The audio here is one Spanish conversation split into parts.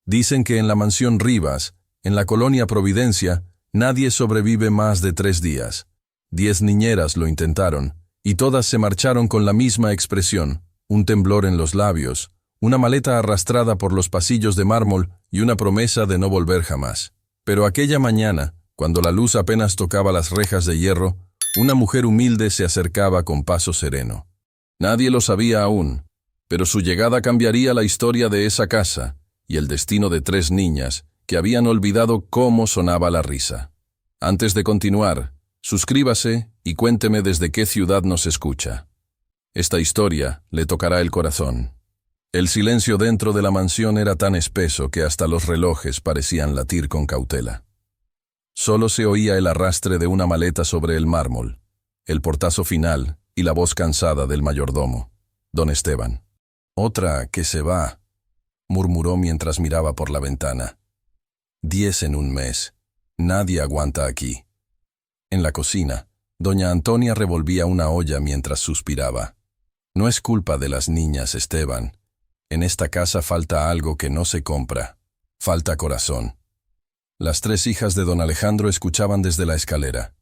Dicen que en la mansión Rivas, en la colonia Providencia, nadie sobrevive más de 3 días. 10 niñeras lo intentaron, y todas se marcharon con la misma expresión, un temblor en los labios, una maleta arrastrada por los pasillos de mármol y una promesa de no volver jamás. Pero aquella mañana, cuando la luz apenas tocaba las rejas de hierro, una mujer humilde se acercaba con paso sereno. Nadie lo sabía aún, pero su llegada cambiaría la historia de esa casa y el destino de 3 niñas que habían olvidado cómo sonaba la risa. Antes de continuar, suscríbase y cuénteme desde qué ciudad nos escucha. Esta historia le tocará el corazón. El silencio dentro de la mansión era tan espeso que hasta los relojes parecían latir con cautela. Solo se oía el arrastre de una maleta sobre el mármol, el portazo final y la voz cansada del mayordomo, don Esteban. «Otra que se va», murmuró mientras miraba por la ventana. 10 en un mes. Nadie aguanta aquí. En la cocina, doña Antonia revolvía una olla mientras suspiraba. «No es culpa de las niñas, Esteban. En esta casa falta algo que no se compra. Falta corazón». Las 3 hijas de don Alejandro escuchaban desde la escalera.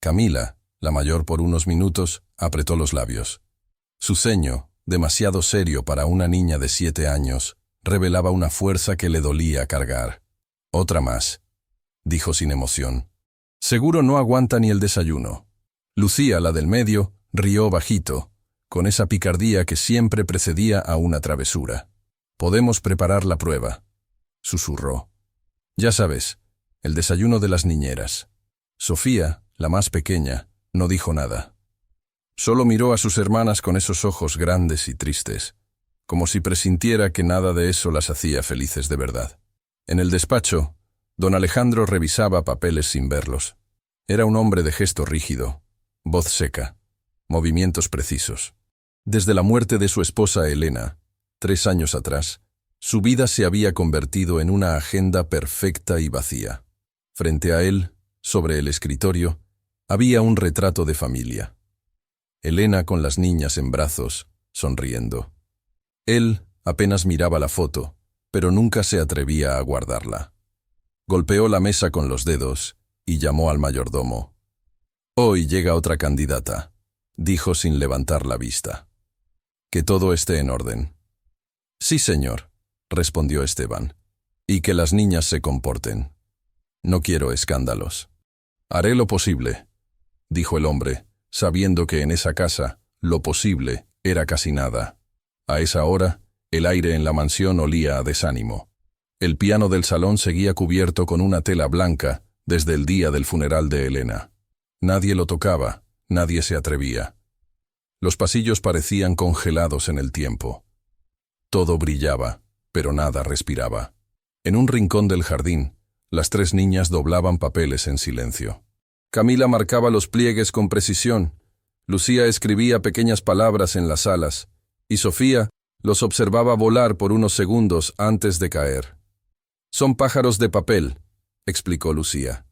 Camila, la mayor por unos minutos, apretó los labios. Su ceño, demasiado serio para una niña de 7 años, revelaba una fuerza que le dolía cargar. «Otra más», dijo sin emoción. «Seguro no aguanta ni el desayuno». Lucía, la del medio, rió bajito, con esa picardía que siempre precedía a una travesura. «Podemos preparar la prueba», susurró. «Ya sabes, el desayuno de las niñeras». Sofía, la más pequeña, no dijo nada. Solo miró a sus hermanas con esos ojos grandes y tristes, como si presintiera que nada de eso las hacía felices de verdad. En el despacho, don Alejandro revisaba papeles sin verlos. Era un hombre de gesto rígido, voz seca, movimientos precisos. Desde la muerte de su esposa Elena, 3 años atrás, su vida se había convertido en una agenda perfecta y vacía. Frente a él, sobre el escritorio, había un retrato de familia. Elena con las niñas en brazos, sonriendo. Él apenas miraba la foto, pero nunca se atrevía a guardarla. Golpeó la mesa con los dedos y llamó al mayordomo. «Hoy llega otra candidata», dijo sin levantar la vista. «Que todo esté en orden». «Sí, señor», respondió Esteban, «y que las niñas se comporten. No quiero escándalos». «Haré lo posible», dijo el hombre, sabiendo que en esa casa lo posible era casi nada. A esa hora, el aire en la mansión olía a desánimo. El piano del salón seguía cubierto con una tela blanca desde el día del funeral de Elena. Nadie lo tocaba, nadie se atrevía. Los pasillos parecían congelados en el tiempo. Todo brillaba, pero nada respiraba. En un rincón del jardín, las 3 niñas doblaban papeles en silencio. Camila marcaba los pliegues con precisión, Lucía escribía pequeñas palabras en las alas, y Sofía los observaba volar por unos segundos antes de caer. «Son pájaros de papel», explicó Lucía.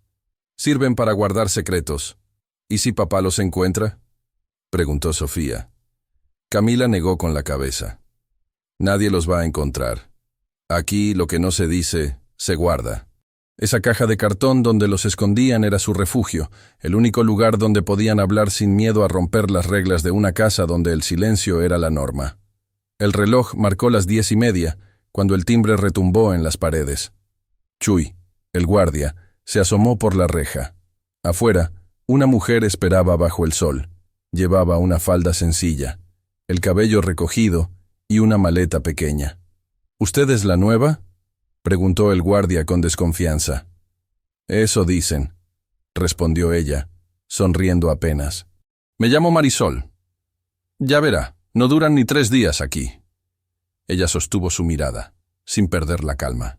«Sirven para guardar secretos. ¿Y si papá los encuentra?», preguntó Sofía. Camila negó con la cabeza. «Nadie los va a encontrar. Aquí lo que no se dice, se guarda». Esa caja de cartón donde los escondían era su refugio, el único lugar donde podían hablar sin miedo a romper las reglas de una casa donde el silencio era la norma. El reloj marcó las 10:30, cuando el timbre retumbó en las paredes. Chuy, el guardia, se asomó por la reja. Afuera, una mujer esperaba bajo el sol. Llevaba una falda sencilla, el cabello recogido y una maleta pequeña. «¿Usted es la nueva?», preguntó el guardia con desconfianza. «Eso dicen», respondió ella, sonriendo apenas. «Me llamo Marisol. Ya verá, no duran ni 3 días aquí». Ella sostuvo su mirada, sin perder la calma.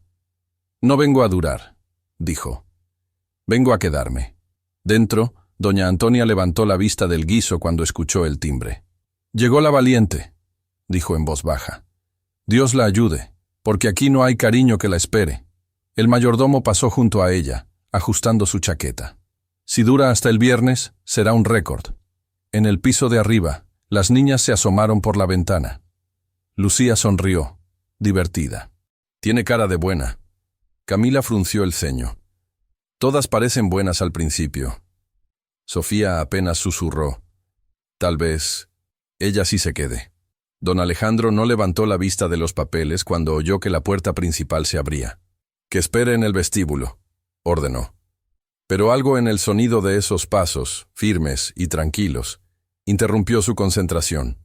«No vengo a durar», dijo. «Vengo a quedarme». Dentro, doña Antonia levantó la vista del guiso cuando escuchó el timbre. «Llegó la valiente», dijo en voz baja. «Dios la ayude, porque aquí no hay cariño que la espere». El mayordomo pasó junto a ella, ajustando su chaqueta. «Si dura hasta el viernes, será un récord». En el piso de arriba, las niñas se asomaron por la ventana. Lucía sonrió, divertida. Tiene cara de buena. Camila frunció el ceño. Todas parecen buenas al principio. Sofía apenas susurró. Tal vez ella sí se quede. Don Alejandro no levantó la vista de los papeles cuando oyó que la puerta principal se abría. Que espere en el vestíbulo, ordenó. Pero algo en el sonido de esos pasos, firmes y tranquilos, interrumpió su concentración.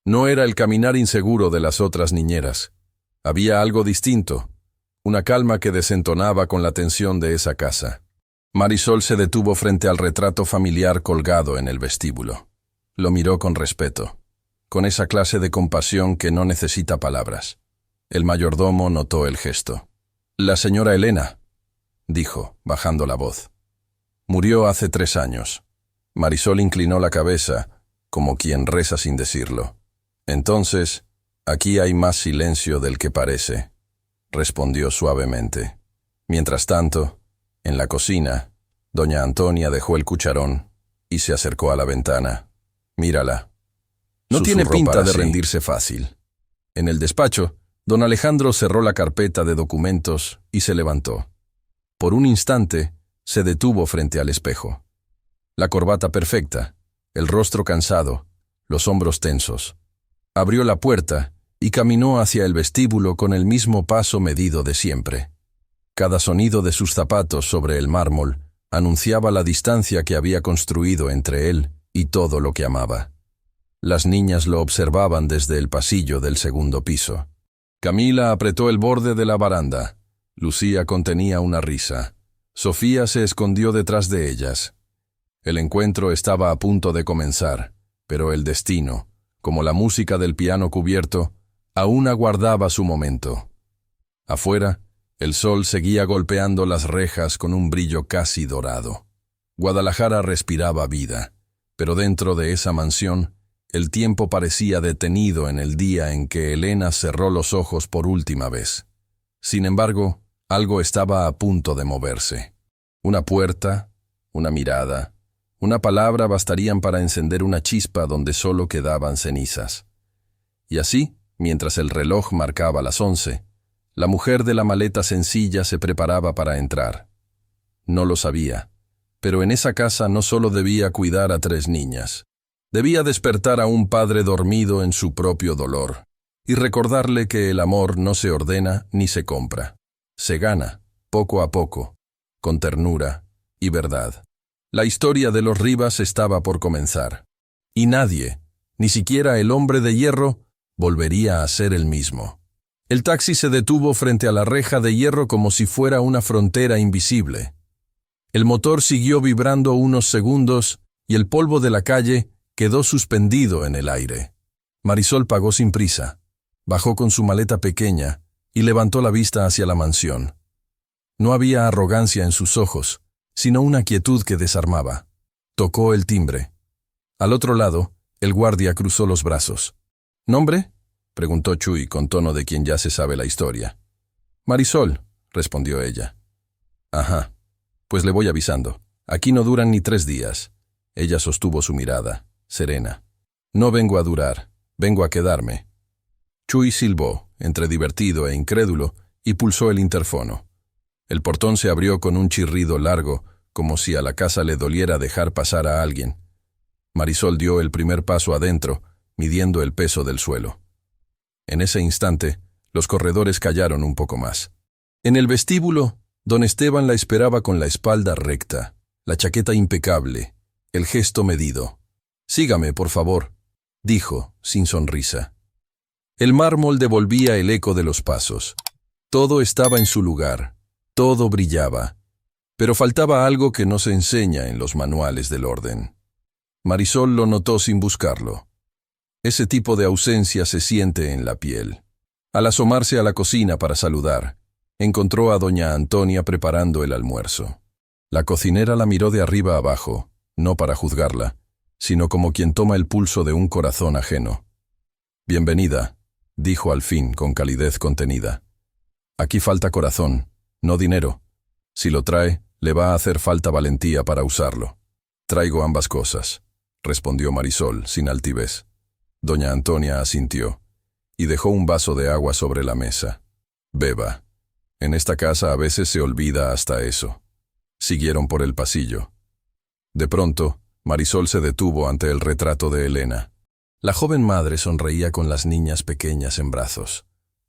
No era el caminar inseguro de las otras niñeras. Había algo distinto, una calma que desentonaba con la tensión de esa casa. Marisol se detuvo frente al retrato familiar colgado en el vestíbulo. Lo miró con respeto, con esa clase de compasión que no necesita palabras. El mayordomo notó el gesto. «La señora Elena», dijo, bajando la voz. «Murió hace 3 años». Marisol inclinó la cabeza, como quien reza sin decirlo. «Entonces, aquí hay más silencio del que parece», respondió suavemente. Mientras tanto, en la cocina, doña Antonia dejó el cucharón y se acercó a la ventana. «Mírala». No tiene pinta de rendirse fácil. En el despacho, don Alejandro cerró la carpeta de documentos y se levantó. Por un instante, se detuvo frente al espejo. La corbata perfecta, el rostro cansado, los hombros tensos. Abrió la puerta y caminó hacia el vestíbulo con el mismo paso medido de siempre. Cada sonido de sus zapatos sobre el mármol anunciaba la distancia que había construido entre él y todo lo que amaba. Las niñas lo observaban desde el pasillo del segundo piso. Camila apretó el borde de la baranda. Lucía contenía una risa. Sofía se escondió detrás de ellas. El encuentro estaba a punto de comenzar, pero el destino, como la música del piano cubierto, aún aguardaba su momento. Afuera, el sol seguía golpeando las rejas con un brillo casi dorado. Guadalajara respiraba vida, pero dentro de esa mansión, el tiempo parecía detenido en el día en que Elena cerró los ojos por última vez. Sin embargo, algo estaba a punto de moverse. Una puerta, una mirada, una palabra bastarían para encender una chispa donde solo quedaban cenizas. Y así, mientras el reloj marcaba las 11, la mujer de la maleta sencilla se preparaba para entrar. No lo sabía, pero en esa casa no solo debía cuidar a 3 niñas. Debía despertar a un padre dormido en su propio dolor y recordarle que el amor no se ordena ni se compra. Se gana, poco a poco, con ternura y verdad. La historia de los Rivas estaba por comenzar. Y nadie, ni siquiera el hombre de hierro, volvería a ser el mismo. El taxi se detuvo frente a la reja de hierro como si fuera una frontera invisible. El motor siguió vibrando unos segundos y el polvo de la calle quedó suspendido en el aire. Marisol pagó sin prisa, bajó con su maleta pequeña y levantó la vista hacia la mansión. No había arrogancia en sus ojos, sino una quietud que desarmaba. Tocó el timbre. Al otro lado, el guardia cruzó los brazos. ¿Nombre?, preguntó Chuy con tono de quien ya se sabe la historia. Marisol, respondió ella. Ajá, pues le voy avisando. Aquí no duran ni 3 días. Ella sostuvo su mirada, serena. No vengo a durar, vengo a quedarme. Chuy silbó, entre divertido e incrédulo, y pulsó el interfono. El portón se abrió con un chirrido largo, como si a la casa le doliera dejar pasar a alguien. Marisol dio el primer paso adentro, midiendo el peso del suelo. En ese instante, los corredores callaron un poco más. En el vestíbulo, don Esteban la esperaba con la espalda recta, la chaqueta impecable, el gesto medido. «Sígame, por favor», dijo, sin sonrisa. El mármol devolvía el eco de los pasos. Todo estaba en su lugar, todo brillaba, pero faltaba algo que no se enseña en los manuales del orden. Marisol lo notó sin buscarlo. Ese tipo de ausencia se siente en la piel. Al asomarse a la cocina para saludar, encontró a doña Antonia preparando el almuerzo. La cocinera la miró de arriba abajo, no para juzgarla, sino como quien toma el pulso de un corazón ajeno. «Bienvenida», dijo al fin con calidez contenida. «Aquí falta corazón, no dinero. Si lo trae, le va a hacer falta valentía para usarlo». «Traigo ambas cosas», respondió Marisol, sin altivez. Doña Antonia asintió, y dejó un vaso de agua sobre la mesa. Beba. En esta casa a veces se olvida hasta eso. Siguieron por el pasillo. De pronto, Marisol se detuvo ante el retrato de Elena. La joven madre sonreía con las niñas pequeñas en brazos.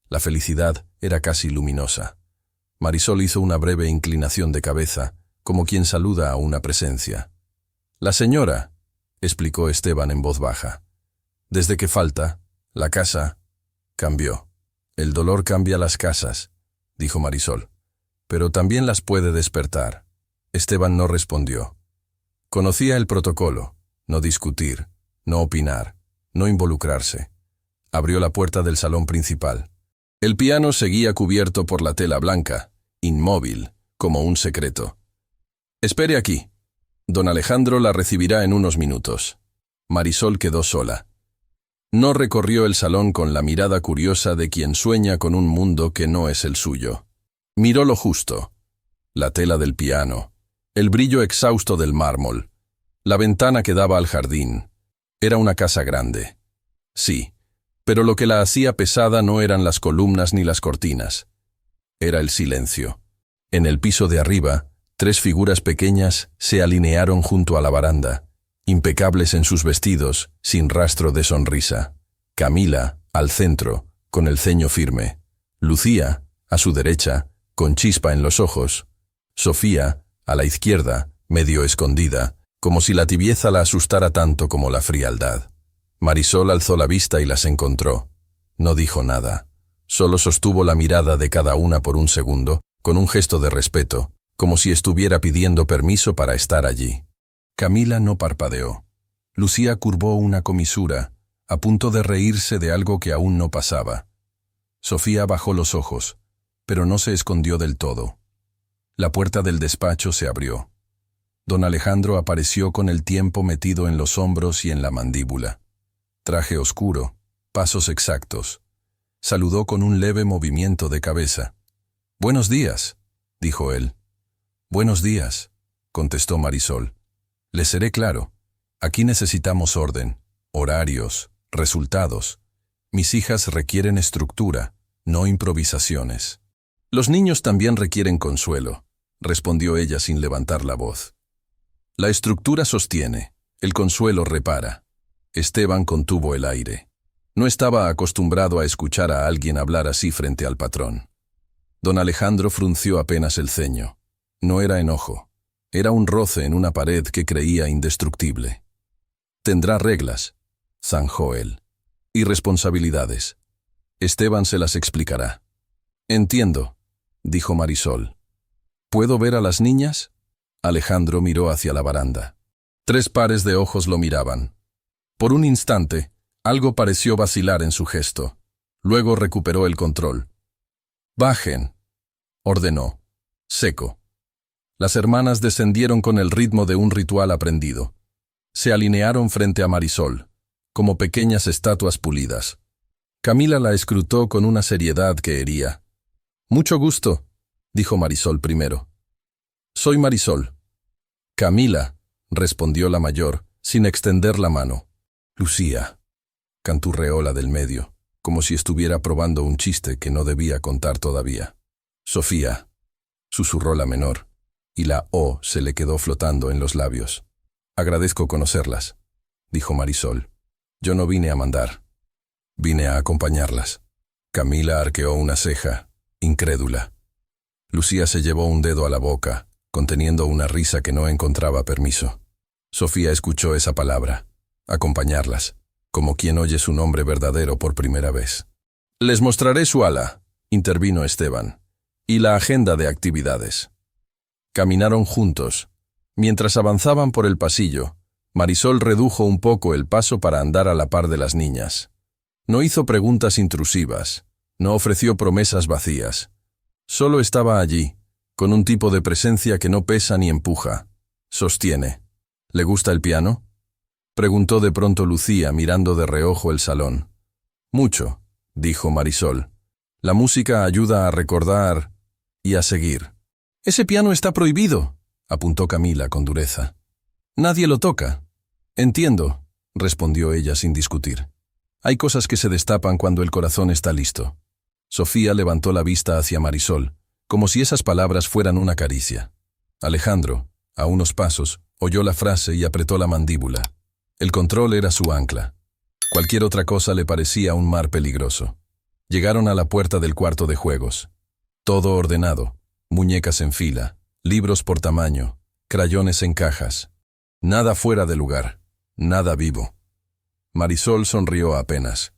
La felicidad era casi luminosa. Marisol hizo una breve inclinación de cabeza, como quien saluda a una presencia. «La señora», explicó Esteban en voz baja. «Desde que falta, la casa cambió». «El dolor cambia las casas», dijo Marisol, «pero también las puede despertar». Esteban no respondió. Conocía el protocolo: no discutir, no opinar, no involucrarse. Abrió la puerta del salón principal. El piano seguía cubierto por la tela blanca, inmóvil, como un secreto. «Espere aquí. Don Alejandro la recibirá en unos minutos». Marisol quedó sola. No recorrió el salón con la mirada curiosa de quien sueña con un mundo que no es el suyo. Miró lo justo: la tela del piano, el brillo exhausto del mármol, la ventana que daba al jardín. Era una casa grande. Sí, pero lo que la hacía pesada no eran las columnas ni las cortinas. Era el silencio. En el piso de arriba, 3 figuras pequeñas se alinearon junto a la baranda, impecables en sus vestidos, sin rastro de sonrisa. Camila, al centro, con el ceño firme. Lucía, a su derecha, con chispa en los ojos. Sofía, a la izquierda, medio escondida, como si la tibieza la asustara tanto como la frialdad. Marisol alzó la vista y las encontró. No dijo nada. Solo sostuvo la mirada de cada una por un segundo, con un gesto de respeto, como si estuviera pidiendo permiso para estar allí. Camila no parpadeó. Lucía curvó una comisura, a punto de reírse de algo que aún no pasaba. Sofía bajó los ojos, pero no se escondió del todo. La puerta del despacho se abrió. Don Alejandro apareció con el tiempo metido en los hombros y en la mandíbula. Traje oscuro, pasos exactos. Saludó con un leve movimiento de cabeza. «Buenos días», dijo él. «Buenos días», contestó Marisol. «Les seré claro. Aquí necesitamos orden, horarios, resultados. Mis hijas requieren estructura, no improvisaciones». «Los niños también requieren consuelo», respondió ella sin levantar la voz. «La estructura sostiene, el consuelo repara». Esteban contuvo el aire. No estaba acostumbrado a escuchar a alguien hablar así frente al patrón. Don Alejandro frunció apenas el ceño. No era enojo. Era un roce en una pared que creía indestructible. «Tendrá reglas», zanjó él. «Y responsabilidades. Esteban se las explicará». «Entiendo», dijo Marisol. «¿Puedo ver a las niñas?» Alejandro miró hacia la baranda. 3 pares de ojos lo miraban. Por un instante, algo pareció vacilar en su gesto. Luego recuperó el control. «Bajen», ordenó, seco. Las hermanas descendieron con el ritmo de un ritual aprendido. Se alinearon frente a Marisol, como pequeñas estatuas pulidas. Camila la escrutó con una seriedad que hería. «Mucho gusto», dijo Marisol primero. «Soy Marisol». «Camila», respondió la mayor, sin extender la mano. «Lucía», canturreó la del medio, como si estuviera probando un chiste que no debía contar todavía. «Sofía», susurró la menor, y la O se le quedó flotando en los labios. «Agradezco conocerlas», dijo Marisol. «Yo no vine a mandar. Vine a acompañarlas». Camila arqueó una ceja, incrédula. Lucía se llevó un dedo a la boca, conteniendo una risa que no encontraba permiso. Sofía escuchó esa palabra, acompañarlas, como quien oye su nombre verdadero por primera vez. «Les mostraré su ala», intervino Esteban, «y la agenda de actividades». Caminaron juntos. Mientras avanzaban por el pasillo, Marisol redujo un poco el paso para andar a la par de las niñas. No hizo preguntas intrusivas, no ofreció promesas vacías. Solo estaba allí, con un tipo de presencia que no pesa ni empuja. Sostiene. «¿Le gusta el piano?», preguntó de pronto Lucía mirando de reojo el salón. «Mucho», dijo Marisol. «La música ayuda a recordar y a seguir». «Ese piano está prohibido», apuntó Camila con dureza. «Nadie lo toca». «Entiendo», respondió ella sin discutir. «Hay cosas que se destapan cuando el corazón está listo». Sofía levantó la vista hacia Marisol, como si esas palabras fueran una caricia. Alejandro, a unos pasos, oyó la frase y apretó la mandíbula. El control era su ancla. Cualquier otra cosa le parecía un mar peligroso. Llegaron a la puerta del cuarto de juegos. Todo ordenado, muñecas en fila, libros por tamaño, crayones en cajas. Nada fuera de lugar, nada vivo. Marisol sonrió apenas.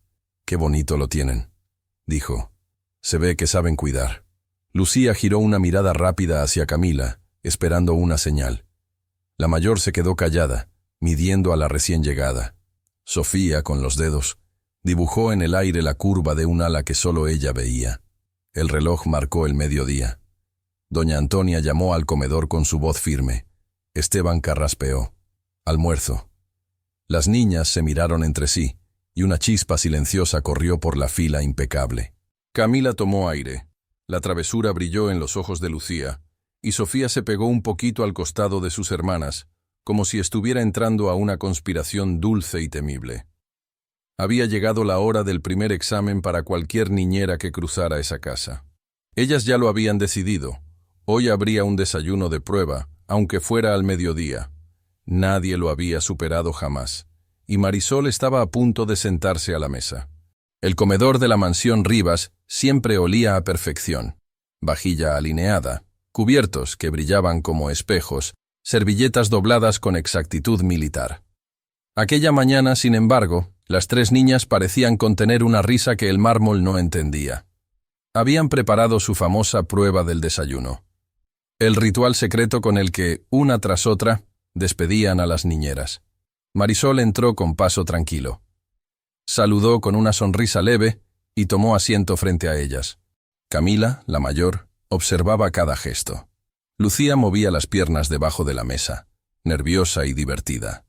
«Qué bonito lo tienen», dijo. «Se ve que saben cuidar». Lucía giró una mirada rápida hacia Camila, esperando una señal. La mayor se quedó callada, midiendo a la recién llegada. Sofía, con los dedos, dibujó en el aire la curva de un ala que solo ella veía. El reloj marcó el mediodía. Doña Antonia llamó al comedor con su voz firme. Esteban carraspeó. «Almuerzo». Las niñas se miraron entre sí, y una chispa silenciosa corrió por la fila impecable. Camila tomó aire. La travesura brilló en los ojos de Lucía, y Sofía se pegó un poquito al costado de sus hermanas, como si estuviera entrando a una conspiración dulce y temible. Había llegado la hora del primer examen para cualquier niñera que cruzara esa casa. Ellas ya lo habían decidido. Hoy habría un desayuno de prueba, aunque fuera al mediodía. Nadie lo había superado jamás, y Marisol estaba a punto de sentarse a la mesa. El comedor de la mansión Rivas siempre olía a perfección. Vajilla alineada, cubiertos que brillaban como espejos, servilletas dobladas con exactitud militar. Aquella mañana, sin embargo, las tres niñas parecían contener una risa que el mármol no entendía. Habían preparado su famosa prueba del desayuno. El ritual secreto con el que, una tras otra, despedían a las niñeras. Marisol entró con paso tranquilo. Saludó con una sonrisa leve y tomó asiento frente a ellas. Camila, la mayor, observaba cada gesto. Lucía movía las piernas debajo de la mesa, nerviosa y divertida.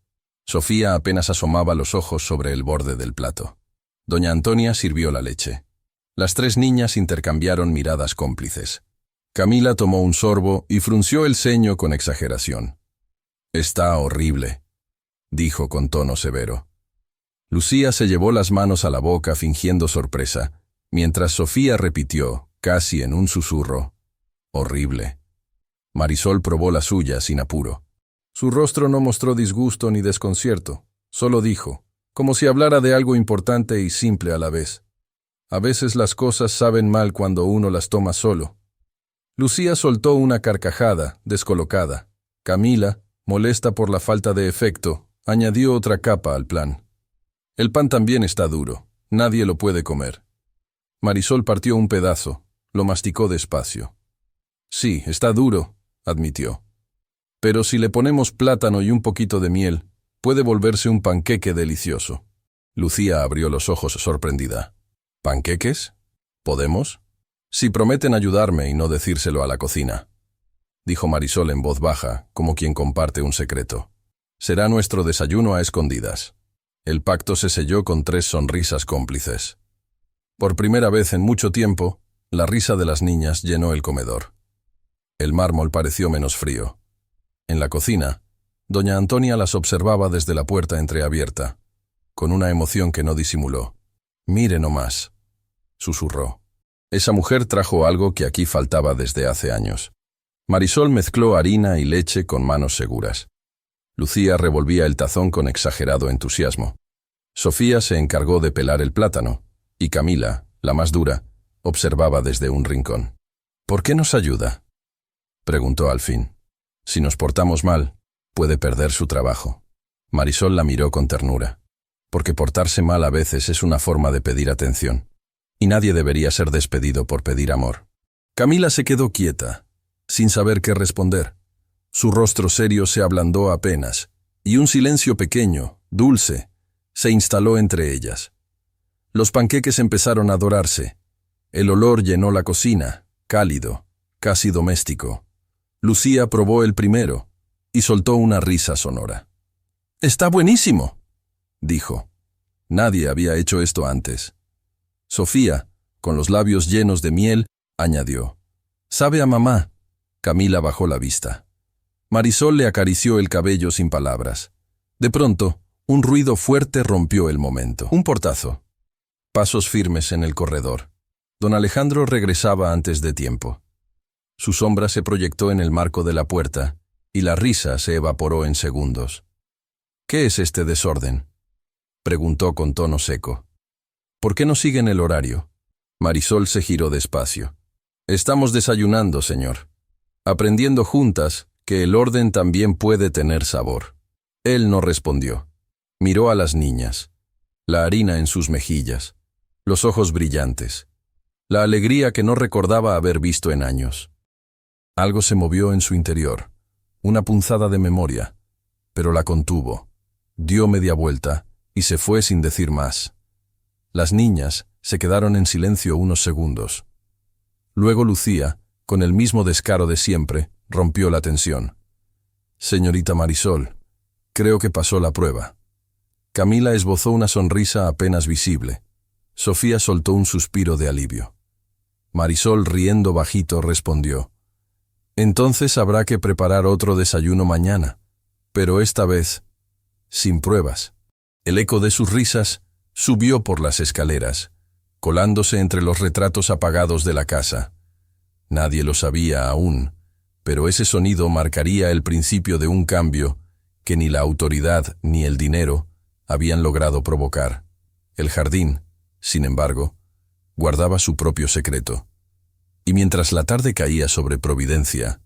Sofía apenas asomaba los ojos sobre el borde del plato. Doña Antonia sirvió la leche. Las tres niñas intercambiaron miradas cómplices. Camila tomó un sorbo y frunció el ceño con exageración. «Está horrible», dijo con tono severo. Lucía se llevó las manos a la boca fingiendo sorpresa, mientras Sofía repitió, casi en un susurro, «horrible». Marisol probó la suya sin apuro. Su rostro no mostró disgusto ni desconcierto, solo dijo, como si hablara de algo importante y simple a la vez. A veces las cosas saben mal cuando uno las toma solo. Lucía soltó una carcajada, descolocada. Camila, molesta por la falta de efecto, añadió otra capa al plan. «El pan también está duro, nadie lo puede comer». Marisol partió un pedazo, lo masticó despacio. «Sí, está duro», admitió. «Pero si le ponemos plátano y un poquito de miel, puede volverse un panqueque delicioso». Lucía abrió los ojos sorprendida. «¿Panqueques? ¿Podemos?» «Si prometen ayudarme y no decírselo a la cocina», dijo Marisol en voz baja, como quien comparte un secreto. «Será nuestro desayuno a escondidas». El pacto se selló con tres sonrisas cómplices. Por primera vez en mucho tiempo, la risa de las niñas llenó el comedor. El mármol pareció menos frío. En la cocina, doña Antonia las observaba desde la puerta entreabierta, con una emoción que no disimuló. «Mire nomás», susurró. «Esa mujer trajo algo que aquí faltaba desde hace años». Marisol mezcló harina y leche con manos seguras. Lucía revolvía el tazón con exagerado entusiasmo. Sofía se encargó de pelar el plátano, y Camila, la más dura, observaba desde un rincón. «¿Por qué nos ayuda?», preguntó al fin. «Si nos portamos mal, puede perder su trabajo». Marisol la miró con ternura. Porque portarse mal a veces es una forma de pedir atención. Y nadie debería ser despedido por pedir amor. Camila se quedó quieta, sin saber qué responder. Su rostro serio se ablandó apenas, y un silencio pequeño, dulce, se instaló entre ellas. Los panqueques empezaron a dorarse. El olor llenó la cocina, cálido, casi doméstico. Lucía probó el primero y soltó una risa sonora. «Está buenísimo», dijo. Nadie había hecho esto antes. Sofía, con los labios llenos de miel, añadió. «Sabe a mamá». Camila bajó la vista. Marisol le acarició el cabello sin palabras. De pronto, un ruido fuerte rompió el momento. Un portazo. Pasos firmes en el corredor. Don Alejandro regresaba antes de tiempo. Su sombra se proyectó en el marco de la puerta, y la risa se evaporó en segundos. «¿Qué es este desorden?», preguntó con tono seco. «¿Por qué no siguen el horario?». Marisol se giró despacio. «Estamos desayunando, señor. Aprendiendo juntas que el orden también puede tener sabor». Él no respondió. Miró a las niñas. La harina en sus mejillas, los ojos brillantes, la alegría que no recordaba haber visto en años. Algo se movió en su interior, una punzada de memoria, pero la contuvo. Dio media vuelta y se fue sin decir más. Las niñas se quedaron en silencio unos segundos. Luego Lucía, con el mismo descaro de siempre, rompió la tensión. «Señorita Marisol, creo que pasó la prueba». Camila esbozó una sonrisa apenas visible. Sofía soltó un suspiro de alivio. Marisol, riendo bajito, respondió: «Entonces habrá que preparar otro desayuno mañana, pero esta vez sin pruebas». El eco de sus risas subió por las escaleras, colándose entre los retratos apagados de la casa. Nadie lo sabía aún, pero ese sonido marcaría el principio de un cambio que ni la autoridad ni el dinero habían logrado provocar. El jardín, sin embargo, guardaba su propio secreto. Y mientras la tarde caía sobre Providencia,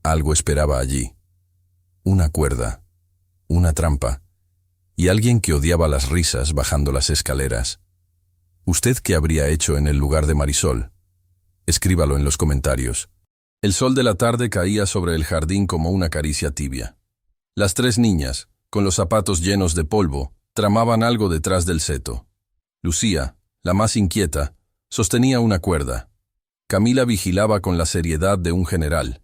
algo esperaba allí. Una cuerda, una trampa, y alguien que odiaba las risas bajando las escaleras. ¿Usted qué habría hecho en el lugar de Marisol? Escríbalo en los comentarios. El sol de la tarde caía sobre el jardín como una caricia tibia. Las tres niñas, con los zapatos llenos de polvo, tramaban algo detrás del seto. Lucía, la más inquieta, sostenía una cuerda. Camila vigilaba con la seriedad de un general.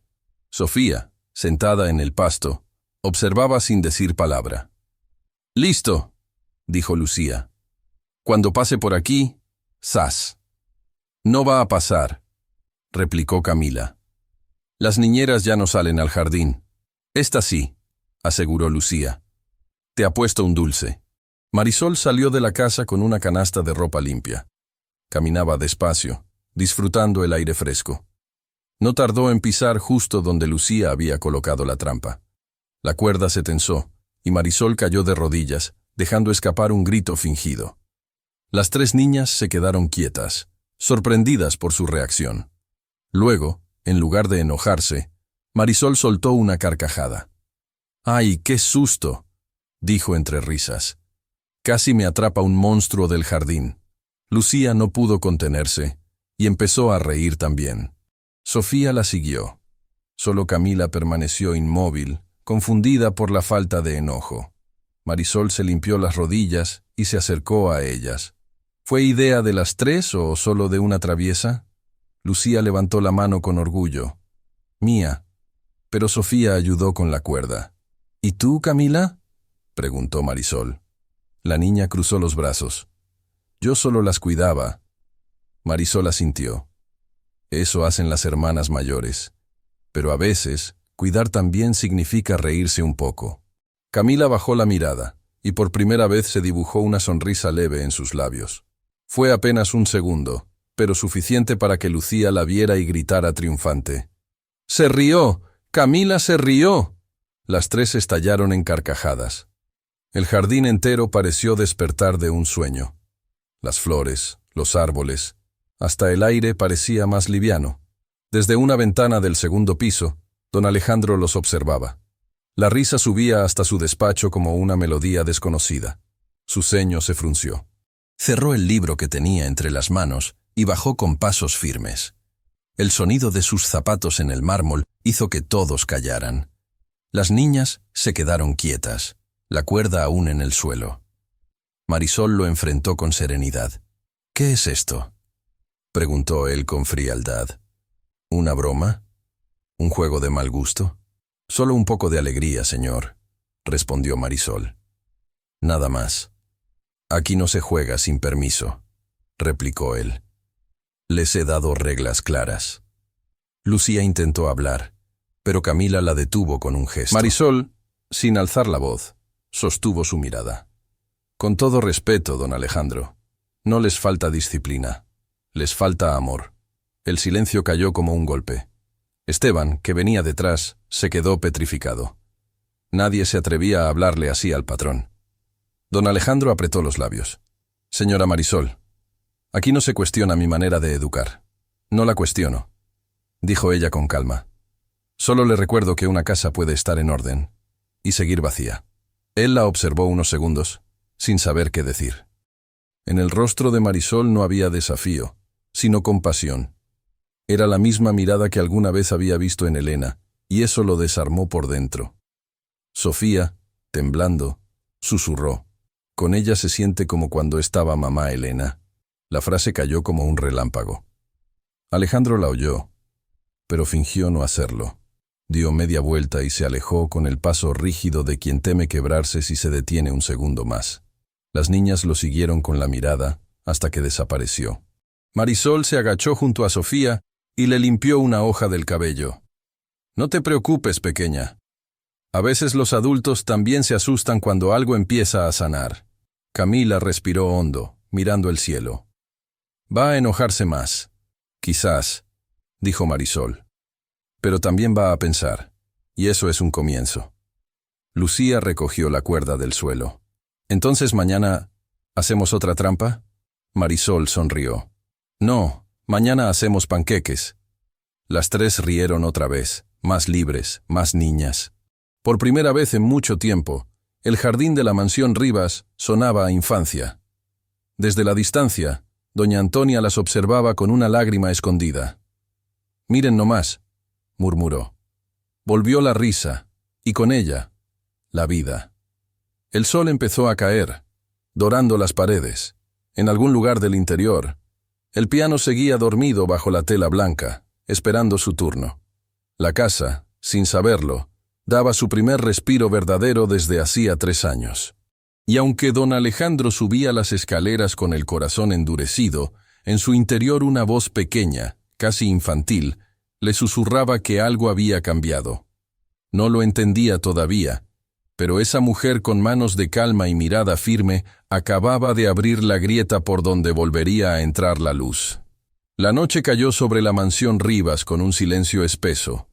Sofía, sentada en el pasto, observaba sin decir palabra. «Listo», dijo Lucía. «Cuando pase por aquí, ¡zas!». «No va a pasar», replicó Camila. «Las niñeras ya no salen al jardín». «Esta sí», aseguró Lucía. «Te apuesto un dulce». Marisol salió de la casa con una canasta de ropa limpia. Caminaba despacio, disfrutando el aire fresco. No tardó en pisar justo donde Lucía había colocado la trampa. La cuerda se tensó, y Marisol cayó de rodillas, dejando escapar un grito fingido. Las tres niñas se quedaron quietas, sorprendidas por su reacción. Luego, en lugar de enojarse, Marisol soltó una carcajada. «¡Ay, qué susto!», dijo entre risas. «Casi me atrapa un monstruo del jardín». Lucía no pudo contenerse, y empezó a reír también. Sofía la siguió. Solo Camila permaneció inmóvil, confundida por la falta de enojo. Marisol se limpió las rodillas y se acercó a ellas. ¿Fue idea de las tres o solo de una traviesa? Lucía levantó la mano con orgullo. «Mía». Pero Sofía ayudó con la cuerda. «¿Y tú, Camila?», preguntó Marisol. La niña cruzó los brazos. «Yo solo las cuidaba». Marisol asintió. «Eso hacen las hermanas mayores. Pero a veces, cuidar también significa reírse un poco». Camila bajó la mirada, y por primera vez se dibujó una sonrisa leve en sus labios. Fue apenas un segundo, pero suficiente para que Lucía la viera y gritara triunfante. «¡Se rió! ¡Camila se rió!». Las tres estallaron en carcajadas. El jardín entero pareció despertar de un sueño. Las flores, los árboles, hasta el aire parecía más liviano. Desde una ventana del segundo piso, don Alejandro los observaba. La risa subía hasta su despacho como una melodía desconocida. Su ceño se frunció. Cerró el libro que tenía entre las manos y bajó con pasos firmes. El sonido de sus zapatos en el mármol hizo que todos callaran. Las niñas se quedaron quietas, la cuerda aún en el suelo. Marisol lo enfrentó con serenidad. «¿Qué es esto?», preguntó él con frialdad. «¿Una broma? ¿Un juego de mal gusto?». «Solo un poco de alegría, señor», respondió Marisol. «Nada más». «Aquí no se juega sin permiso», replicó él. «Les he dado reglas claras». Lucía intentó hablar, pero Camila la detuvo con un gesto. Marisol, sin alzar la voz, sostuvo su mirada. «Con todo respeto, don Alejandro, no les falta disciplina. Les falta amor. El silencio cayó como un golpe. Esteban, que venía detrás, se quedó petrificado. Nadie se atrevía a hablarle así al patrón. Don Alejandro apretó los labios. Señora Marisol, aquí no se cuestiona mi manera de educar. No la cuestiono, dijo ella con calma. Solo le recuerdo que una casa puede estar en orden y seguir vacía. Él la observó unos segundos, sin saber qué decir. En el rostro de Marisol no había desafío, sino compasión. Era la misma mirada que alguna vez había visto en Elena, y eso lo desarmó por dentro. Sofía, temblando, susurró. Con ella se siente como cuando estaba mamá Elena. La frase cayó como un relámpago. Alejandro la oyó, pero fingió no hacerlo. Dio media vuelta y se alejó con el paso rígido de quien teme quebrarse si se detiene un segundo más. Las niñas lo siguieron con la mirada hasta que desapareció. Marisol se agachó junto a Sofía y le limpió una hoja del cabello. No te preocupes, pequeña. A veces los adultos también se asustan cuando algo empieza a sanar. Camila respiró hondo, mirando el cielo. Va a enojarse más. Quizás, dijo Marisol. Pero también va a pensar, y eso es un comienzo. Lucía recogió la cuerda del suelo. ¿Entonces mañana hacemos otra trampa? Marisol sonrió. No, mañana hacemos panqueques. Las tres rieron otra vez, más libres, más niñas. Por primera vez en mucho tiempo, el jardín de la mansión Rivas sonaba a infancia. Desde la distancia, doña Antonia las observaba con una lágrima escondida. Miren nomás, murmuró. Volvió la risa, y con ella, la vida. El sol empezó a caer, dorando las paredes. En algún lugar del interior, el piano seguía dormido bajo la tela blanca, esperando su turno. La casa, sin saberlo, daba su primer respiro verdadero desde hacía 3 años. Y aunque don Alejandro subía las escaleras con el corazón endurecido, en su interior una voz pequeña, casi infantil, le susurraba que algo había cambiado. No lo entendía todavía, pero esa mujer con manos de calma y mirada firme acababa de abrir la grieta por donde volvería a entrar la luz. La noche cayó sobre la mansión Rivas con un silencio espeso,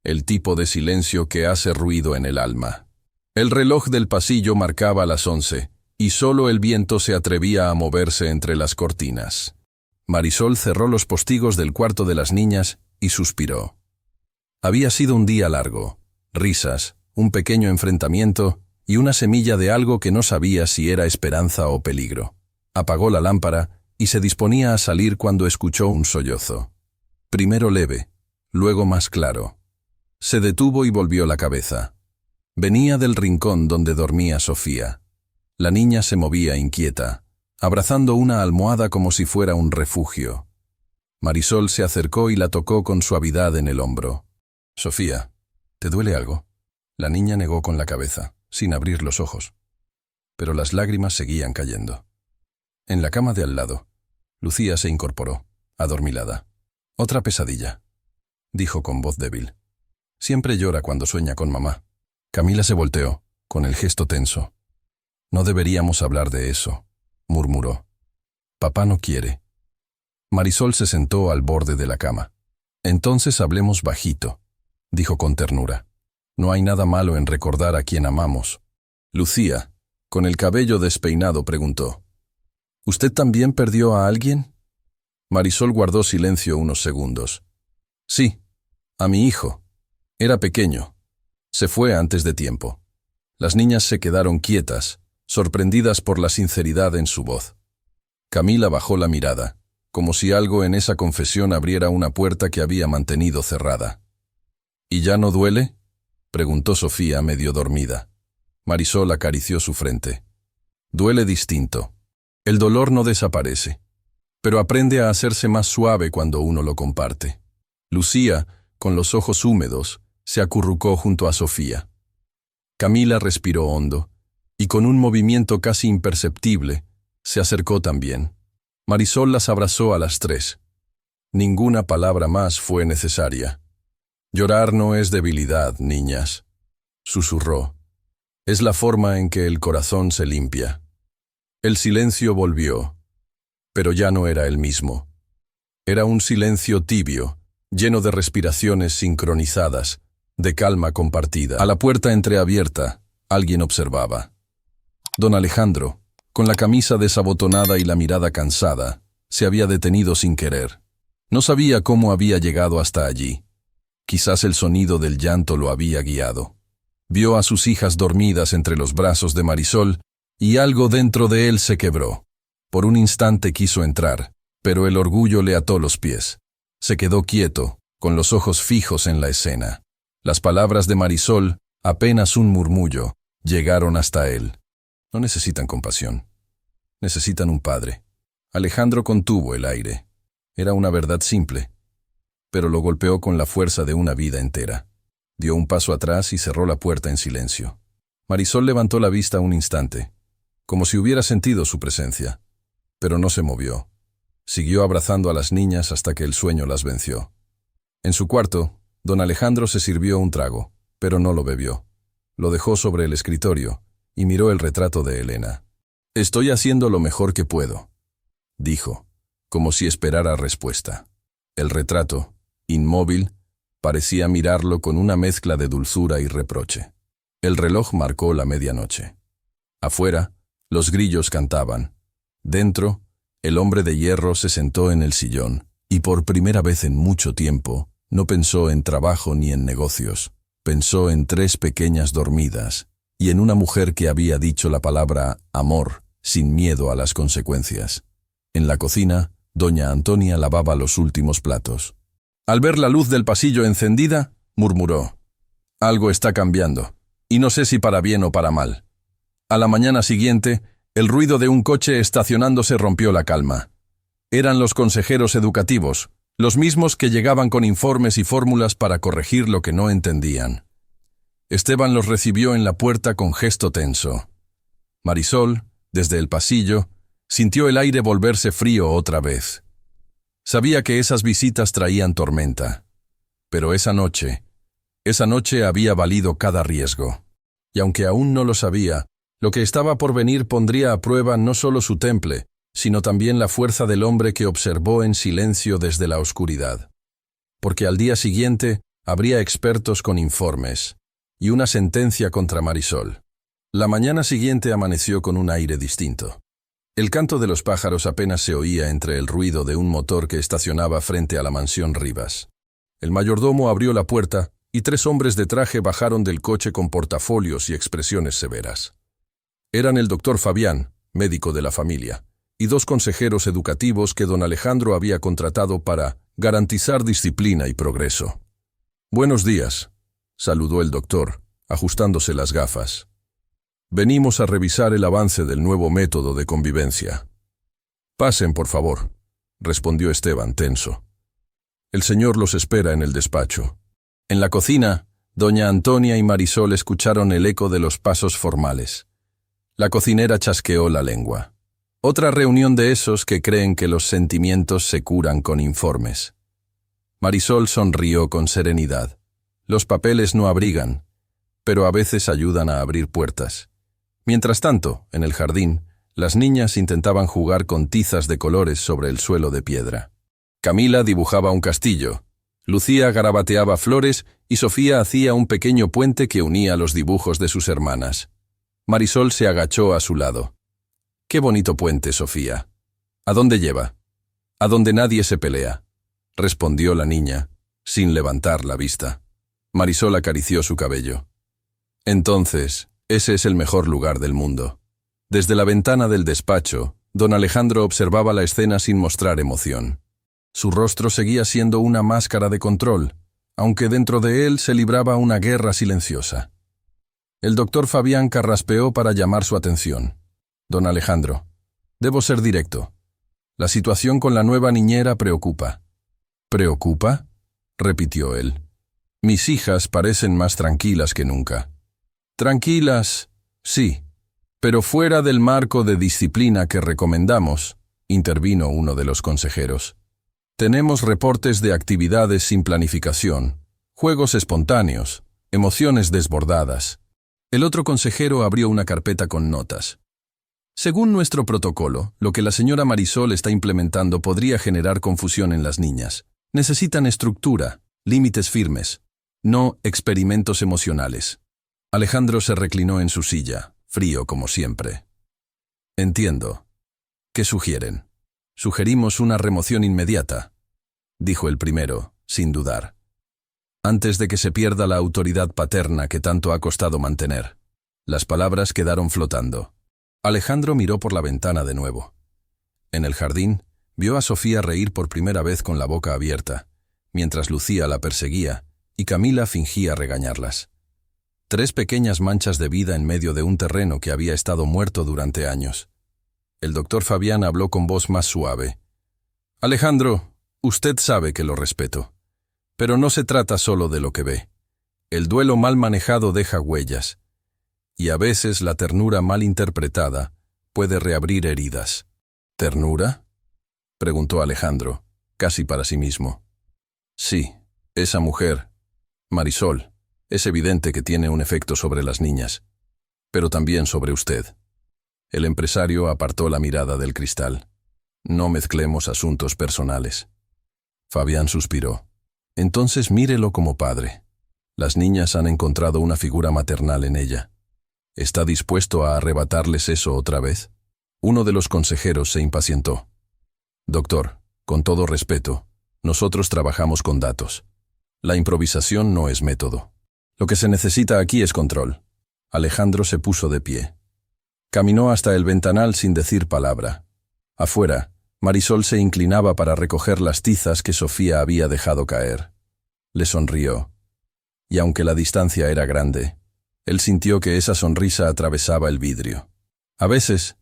el tipo de silencio que hace ruido en el alma. El reloj del pasillo marcaba las 11, y solo el viento se atrevía a moverse entre las cortinas. Marisol cerró los postigos del cuarto de las niñas y suspiró. Había sido un día largo, risas, un pequeño enfrentamiento y una semilla de algo que no sabía si era esperanza o peligro. Apagó la lámpara y se disponía a salir cuando escuchó un sollozo. Primero leve, luego más claro. Se detuvo y volvió la cabeza. Venía del rincón donde dormía Sofía. La niña se movía inquieta, abrazando una almohada como si fuera un refugio. Marisol se acercó y la tocó con suavidad en el hombro. Sofía, ¿te duele algo? La niña negó con la cabeza, sin abrir los ojos. Pero las lágrimas seguían cayendo. En la cama de al lado, Lucía se incorporó, adormilada. Otra pesadilla, dijo con voz débil. Siempre llora cuando sueña con mamá. Camila se volteó, con el gesto tenso. No deberíamos hablar de eso, murmuró. Papá no quiere. Marisol se sentó al borde de la cama. Entonces hablemos bajito, dijo con ternura. No hay nada malo en recordar a quien amamos. Lucía, con el cabello despeinado, preguntó. ¿Usted también perdió a alguien? Marisol guardó silencio unos segundos. Sí, a mi hijo. Era pequeño. Se fue antes de tiempo. Las niñas se quedaron quietas, sorprendidas por la sinceridad en su voz. Camila bajó la mirada, como si algo en esa confesión abriera una puerta que había mantenido cerrada. ¿Y ya no duele?, preguntó Sofía medio dormida. Marisol acarició su frente. Duele distinto. El dolor no desaparece, pero aprende a hacerse más suave cuando uno lo comparte. Lucía, con los ojos húmedos, se acurrucó junto a Sofía. Camila respiró hondo, y con un movimiento casi imperceptible, se acercó también. Marisol las abrazó a las 3. Ninguna palabra más fue necesaria. Llorar no es debilidad, niñas, susurró. Es la forma en que el corazón se limpia. El silencio volvió, pero ya no era el mismo. Era un silencio tibio, lleno de respiraciones sincronizadas, de calma compartida. A la puerta entreabierta, alguien observaba. Don Alejandro, con la camisa desabotonada y la mirada cansada, se había detenido sin querer. No sabía cómo había llegado hasta allí. Quizás el sonido del llanto lo había guiado. Vio a sus hijas dormidas entre los brazos de Marisol y algo dentro de él se quebró. Por un instante quiso entrar, pero el orgullo le ató los pies. Se quedó quieto, con los ojos fijos en la escena. Las palabras de Marisol, apenas un murmullo, llegaron hasta él. No necesitan compasión. Necesitan un padre. Alejandro contuvo el aire. Era una verdad simple, pero lo golpeó con la fuerza de una vida entera. Dio un paso atrás y cerró la puerta en silencio. Marisol levantó la vista un instante, como si hubiera sentido su presencia, pero no se movió. Siguió abrazando a las niñas hasta que el sueño las venció. En su cuarto, don Alejandro se sirvió un trago, pero no lo bebió. Lo dejó sobre el escritorio y miró el retrato de Elena. «Estoy haciendo lo mejor que puedo», dijo, como si esperara respuesta. El retrato, inmóvil, parecía mirarlo con una mezcla de dulzura y reproche. El reloj marcó la medianoche. Afuera, los grillos cantaban. Dentro, el hombre de hierro se sentó en el sillón, y por primera vez en mucho tiempo, no pensó en trabajo ni en negocios. Pensó en 3 pequeñas dormidas, y en una mujer que había dicho la palabra amor, sin miedo a las consecuencias. En la cocina, doña Antonia lavaba los últimos platos. Al ver la luz del pasillo encendida, murmuró: «Algo está cambiando, y no sé si para bien o para mal». A la mañana siguiente, el ruido de un coche estacionándose rompió la calma. Eran los consejeros educativos, los mismos que llegaban con informes y fórmulas para corregir lo que no entendían. Esteban los recibió en la puerta con gesto tenso. Marisol, desde el pasillo, sintió el aire volverse frío otra vez. Sabía que esas visitas traían tormenta, pero esa noche había valido cada riesgo. Y aunque aún no lo sabía, lo que estaba por venir pondría a prueba no solo su temple, sino también la fuerza del hombre que observó en silencio desde la oscuridad. Porque al día siguiente habría expertos con informes y una sentencia contra Marisol. La mañana siguiente amaneció con un aire distinto. El canto de los pájaros apenas se oía entre el ruido de un motor que estacionaba frente a la mansión Rivas. El mayordomo abrió la puerta y 3 hombres de traje bajaron del coche con portafolios y expresiones severas. Eran el doctor Fabián, médico de la familia, y 2 consejeros educativos que don Alejandro había contratado para garantizar disciplina y progreso. «Buenos días», saludó el doctor, ajustándose las gafas. «Venimos a revisar el avance del nuevo método de convivencia». «Pasen, por favor», respondió Esteban, tenso. «El señor los espera en el despacho». En la cocina, doña Antonia y Marisol escucharon el eco de los pasos formales. La cocinera chasqueó la lengua. Otra reunión de esos que creen que los sentimientos se curan con informes. Marisol sonrió con serenidad. Los papeles no abrigan, pero a veces ayudan a abrir puertas. Mientras tanto, en el jardín, las niñas intentaban jugar con tizas de colores sobre el suelo de piedra. Camila dibujaba un castillo, Lucía garabateaba flores y Sofía hacía un pequeño puente que unía los dibujos de sus hermanas. Marisol se agachó a su lado. «Qué bonito puente, Sofía. ¿A dónde lleva?» «A donde nadie se pelea», respondió la niña, sin levantar la vista. Marisol acarició su cabello. «Entonces, ese es el mejor lugar del mundo». Desde la ventana del despacho, don Alejandro observaba la escena sin mostrar emoción. Su rostro seguía siendo una máscara de control, aunque dentro de él se libraba una guerra silenciosa. El doctor Fabián carraspeó para llamar su atención. «Don Alejandro, debo ser directo. La situación con la nueva niñera preocupa». «¿Preocupa?», repitió él. «Mis hijas parecen más tranquilas que nunca». «Tranquilas, sí, pero fuera del marco de disciplina que recomendamos», intervino uno de los consejeros. «Tenemos reportes de actividades sin planificación, juegos espontáneos, emociones desbordadas». El otro consejero abrió una carpeta con notas. Según nuestro protocolo, lo que la señora Marisol está implementando podría generar confusión en las niñas. Necesitan estructura, límites firmes, no experimentos emocionales. Alejandro se reclinó en su silla, frío como siempre. Entiendo. ¿Qué sugieren? Sugerimos una remoción inmediata, dijo el primero, sin dudar. Antes de que se pierda la autoridad paterna que tanto ha costado mantener. Las palabras quedaron flotando. Alejandro miró por la ventana de nuevo. En el jardín, vio a Sofía reír por primera vez con la boca abierta, mientras Lucía la perseguía y Camila fingía regañarlas. 3 pequeñas manchas de vida en medio de un terreno que había estado muerto durante años. El doctor Fabián habló con voz más suave. Alejandro, usted sabe que lo respeto. Pero no se trata solo de lo que ve. El duelo mal manejado deja huellas. Y a veces la ternura mal interpretada puede reabrir heridas. ¿Ternura?, preguntó Alejandro, casi para sí mismo. Sí, esa mujer, Marisol, es evidente que tiene un efecto sobre las niñas, pero también sobre usted. El empresario apartó la mirada del cristal. No mezclemos asuntos personales. Fabián suspiró. Entonces mírelo como padre. Las niñas han encontrado una figura maternal en ella. ¿Está dispuesto a arrebatarles eso otra vez? Uno de los consejeros se impacientó. Doctor, con todo respeto, nosotros trabajamos con datos. La improvisación no es método. Lo que se necesita aquí es control. Alejandro se puso de pie. Caminó hasta el ventanal sin decir palabra. Afuera, Marisol se inclinaba para recoger las tizas que Sofía había dejado caer. Le sonrió. Y aunque la distancia era grande, él sintió que esa sonrisa atravesaba el vidrio. A veces,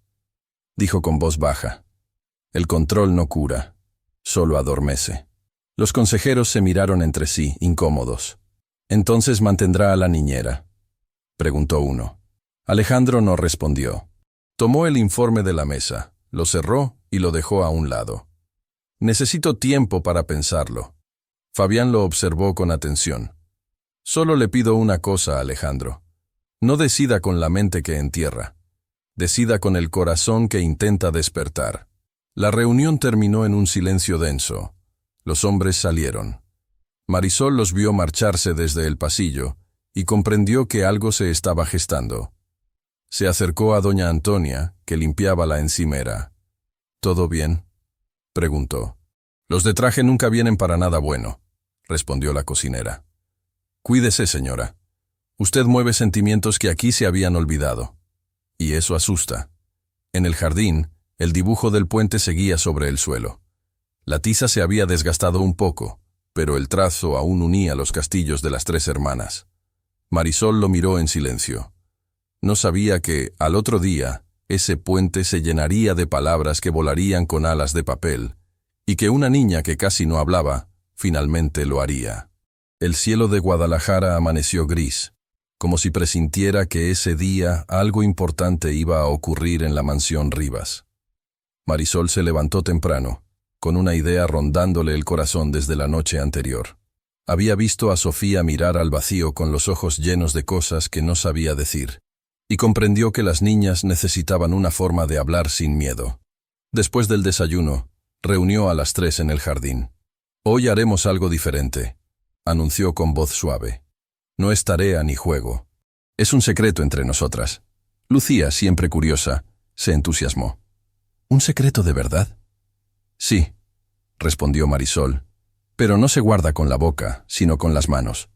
dijo con voz baja, el control no cura, solo adormece. Los consejeros se miraron entre sí, incómodos. ¿Entonces mantendrá a la niñera?, preguntó uno. Alejandro no respondió. Tomó el informe de la mesa, lo cerró y lo dejó a un lado. Necesito tiempo para pensarlo. Fabián lo observó con atención. Solo le pido una cosa, Alejandro. No decida con la mente que entierra. Decida con el corazón que intenta despertar. La reunión terminó en un silencio denso. Los hombres salieron. Marisol los vio marcharse desde el pasillo y comprendió que algo se estaba gestando. Se acercó a doña Antonia, que limpiaba la encimera. ¿Todo bien?, preguntó. Los de traje nunca vienen para nada bueno, respondió la cocinera. Cuídese, señora. Usted mueve sentimientos que aquí se habían olvidado. Y eso asusta. En el jardín, el dibujo del puente seguía sobre el suelo. La tiza se había desgastado un poco, pero el trazo aún unía los castillos de las 3 hermanas. Marisol lo miró en silencio. No sabía que, al otro día, ese puente se llenaría de palabras que volarían con alas de papel, y que una niña que casi no hablaba, finalmente lo haría. El cielo de Guadalajara amaneció gris, como si presintiera que ese día algo importante iba a ocurrir en la mansión Rivas. Marisol se levantó temprano, con una idea rondándole el corazón desde la noche anterior. Había visto a Sofía mirar al vacío con los ojos llenos de cosas que no sabía decir, y comprendió que las niñas necesitaban una forma de hablar sin miedo. Después del desayuno, reunió a las 3 en el jardín. Hoy haremos algo diferente, anunció con voz suave. No es tarea ni juego. Es un secreto entre nosotras. Lucía, siempre curiosa, se entusiasmó. ¿Un secreto de verdad? Sí, respondió Marisol, pero no se guarda con la boca, sino con las manos.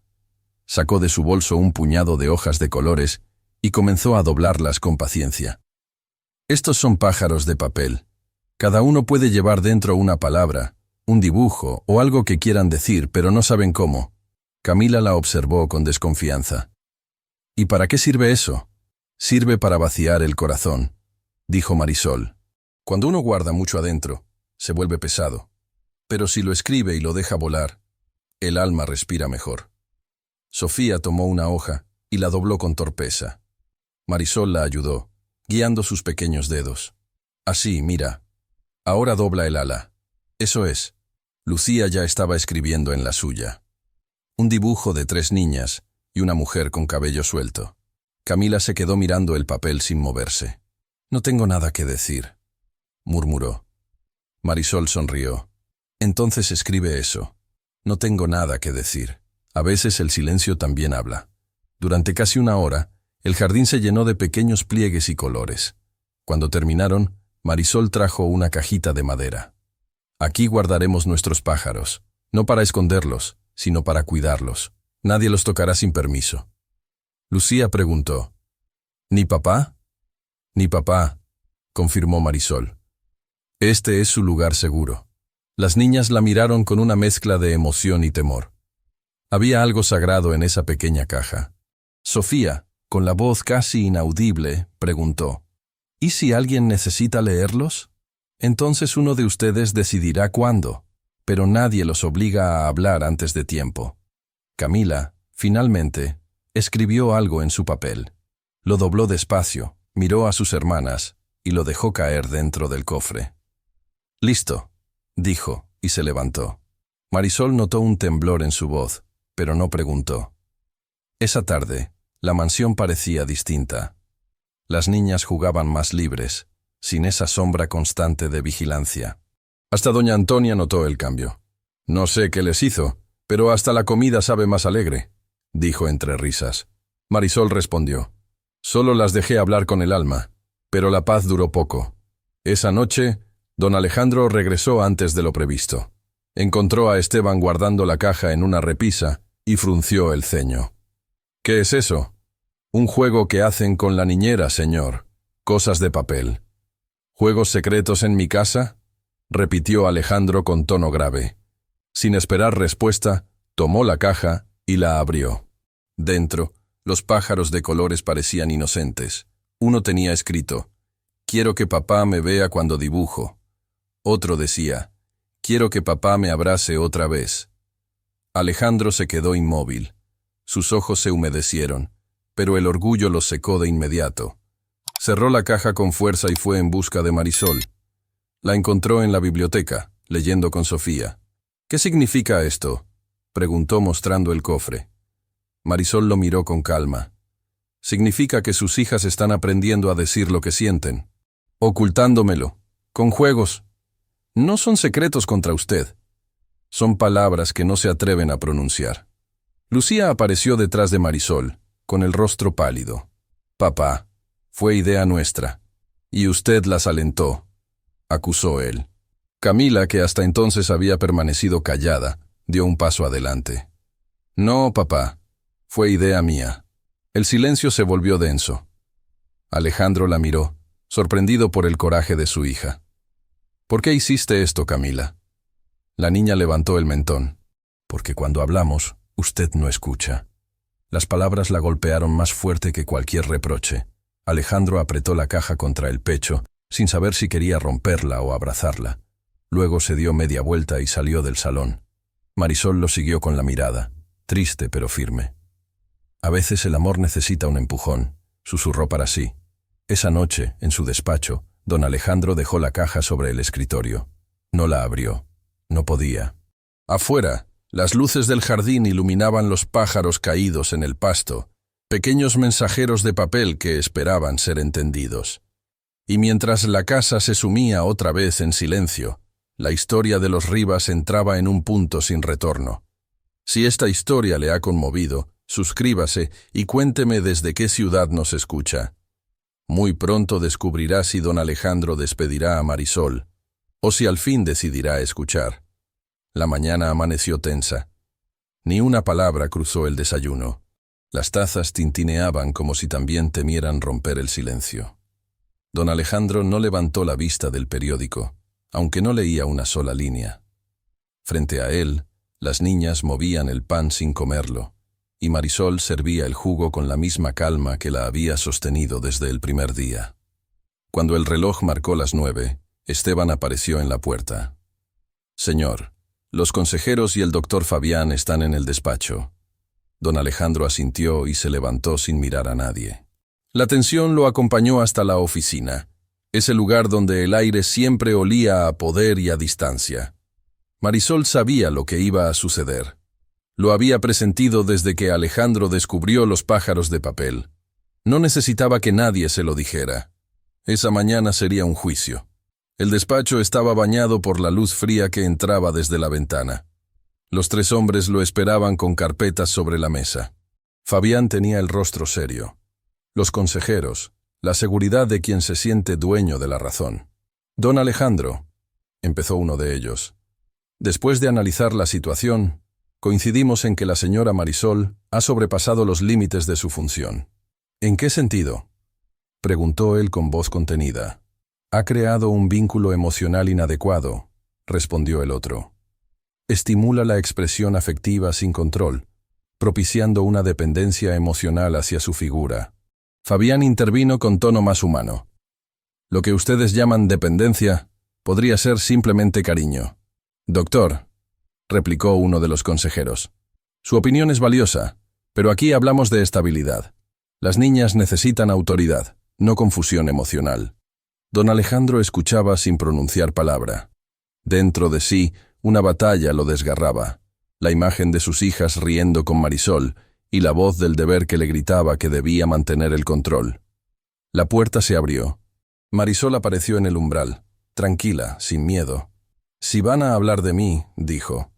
Sacó de su bolso un puñado de hojas de colores y comenzó a doblarlas con paciencia. Estos son pájaros de papel. Cada uno puede llevar dentro una palabra, un dibujo o algo que quieran decir, pero no saben cómo. Camila la observó con desconfianza. ¿Y para qué sirve eso? Sirve para vaciar el corazón, dijo Marisol. Cuando uno guarda mucho adentro, se vuelve pesado. Pero si lo escribe y lo deja volar, el alma respira mejor. Sofía tomó una hoja y la dobló con torpeza. Marisol la ayudó, guiando sus pequeños dedos. Así, mira. Ahora dobla el ala. Eso es. Lucía ya estaba escribiendo en la suya. Un dibujo de 3 niñas y una mujer con cabello suelto. Camila se quedó mirando el papel sin moverse. No tengo nada que decir, murmuró. Marisol sonrió. Entonces escribe eso. No tengo nada que decir. A veces el silencio también habla. Durante casi una hora, el jardín se llenó de pequeños pliegues y colores. Cuando terminaron, Marisol trajo una cajita de madera. Aquí guardaremos nuestros pájaros, no para esconderlos, sino para cuidarlos. Nadie los tocará sin permiso. Lucía preguntó. ¿Ni papá? Ni papá, confirmó Marisol. Este es su lugar seguro. Las niñas la miraron con una mezcla de emoción y temor. Había algo sagrado en esa pequeña caja. Sofía, con la voz casi inaudible, preguntó. ¿Y si alguien necesita leerlos? Entonces uno de ustedes decidirá cuándo, pero nadie los obliga a hablar antes de tiempo. Camila, finalmente, escribió algo en su papel. Lo dobló despacio, miró a sus hermanas y lo dejó caer dentro del cofre. «Listo», dijo, y se levantó. Marisol notó un temblor en su voz, pero no preguntó. Esa tarde, la mansión parecía distinta. Las niñas jugaban más libres, sin esa sombra constante de vigilancia. Hasta doña Antonia notó el cambio. «No sé qué les hizo, pero hasta la comida sabe más alegre», dijo entre risas. Marisol respondió. «Solo las dejé hablar con el alma, pero la paz duró poco. Esa noche, don Alejandro regresó antes de lo previsto. Encontró a Esteban guardando la caja en una repisa y frunció el ceño. «¿Qué es eso?» «Un juego que hacen con la niñera, señor. Cosas de papel». «¿Juegos secretos en mi casa?», repitió Alejandro con tono grave. Sin esperar respuesta, tomó la caja y la abrió. Dentro, los pájaros de colores parecían inocentes. Uno tenía escrito: «Quiero que papá me vea cuando dibujo». Otro decía: «Quiero que papá me abrace otra vez». Alejandro se quedó inmóvil. Sus ojos se humedecieron, pero el orgullo los secó de inmediato. Cerró la caja con fuerza y fue en busca de Marisol. La encontró en la biblioteca, leyendo con Sofía. «¿Qué significa esto?», preguntó mostrando el cofre. Marisol lo miró con calma. «Significa que sus hijas están aprendiendo a decir lo que sienten, ocultándomelo, con juegos. No son secretos contra usted. Son palabras que no se atreven a pronunciar». Lucía apareció detrás de Marisol, con el rostro pálido. «Papá, fue idea nuestra. Y usted las alentó», acusó él. Camila, que hasta entonces había permanecido callada, dio un paso adelante. «No, papá, fue idea mía». El silencio se volvió denso. Alejandro la miró, sorprendido por el coraje de su hija. «¿Por qué hiciste esto, Camila?». La niña levantó el mentón. «Porque cuando hablamos, usted no escucha». Las palabras la golpearon más fuerte que cualquier reproche. Alejandro apretó la caja contra el pecho, sin saber si quería romperla o abrazarla. Luego se dio media vuelta y salió del salón. Marisol lo siguió con la mirada, triste pero firme. «A veces el amor necesita un empujón», susurró para sí. Esa noche, en su despacho, don Alejandro dejó la caja sobre el escritorio. No la abrió. No podía. Afuera, las luces del jardín iluminaban los pájaros caídos en el pasto, pequeños mensajeros de papel que esperaban ser entendidos. Y mientras la casa se sumía otra vez en silencio, la historia de los Rivas entraba en un punto sin retorno. Si esta historia le ha conmovido, suscríbase y cuénteme desde qué ciudad nos escucha. Muy pronto descubrirá si don Alejandro despedirá a Marisol, o si al fin decidirá escuchar. La mañana amaneció tensa. Ni una palabra cruzó el desayuno. Las tazas tintineaban como si también temieran romper el silencio. Don Alejandro no levantó la vista del periódico, aunque no leía una sola línea. Frente a él, las niñas movían el pan sin comerlo, y Marisol servía el jugo con la misma calma que la había sostenido desde el primer día. Cuando el reloj marcó las 9, Esteban apareció en la puerta. «Señor, los consejeros y el doctor Fabián están en el despacho». Don Alejandro asintió y se levantó sin mirar a nadie. La tensión lo acompañó hasta la oficina, ese lugar donde el aire siempre olía a poder y a distancia. Marisol sabía lo que iba a suceder. Lo había presentido desde que Alejandro descubrió los pájaros de papel. No necesitaba que nadie se lo dijera. Esa mañana sería un juicio. El despacho estaba bañado por la luz fría que entraba desde la ventana. Los tres hombres lo esperaban con carpetas sobre la mesa. Fabián tenía el rostro serio. Los consejeros, la seguridad de quien se siente dueño de la razón. «Don Alejandro», empezó uno de ellos. «Después de analizar la situación, coincidimos en que la señora Marisol ha sobrepasado los límites de su función». «¿En qué sentido?», preguntó él con voz contenida. «Ha creado un vínculo emocional inadecuado», respondió el otro. «Estimula la expresión afectiva sin control, propiciando una dependencia emocional hacia su figura». Fabián intervino con tono más humano. «Lo que ustedes llaman dependencia podría ser simplemente cariño». «Doctor», replicó uno de los consejeros, «su opinión es valiosa, pero aquí hablamos de estabilidad. Las niñas necesitan autoridad, no confusión emocional». Don Alejandro escuchaba sin pronunciar palabra. Dentro de sí, una batalla lo desgarraba. La imagen de sus hijas riendo con Marisol y la voz del deber que le gritaba que debía mantener el control. La puerta se abrió. Marisol apareció en el umbral, tranquila, sin miedo. «Si van a hablar de mí», dijo,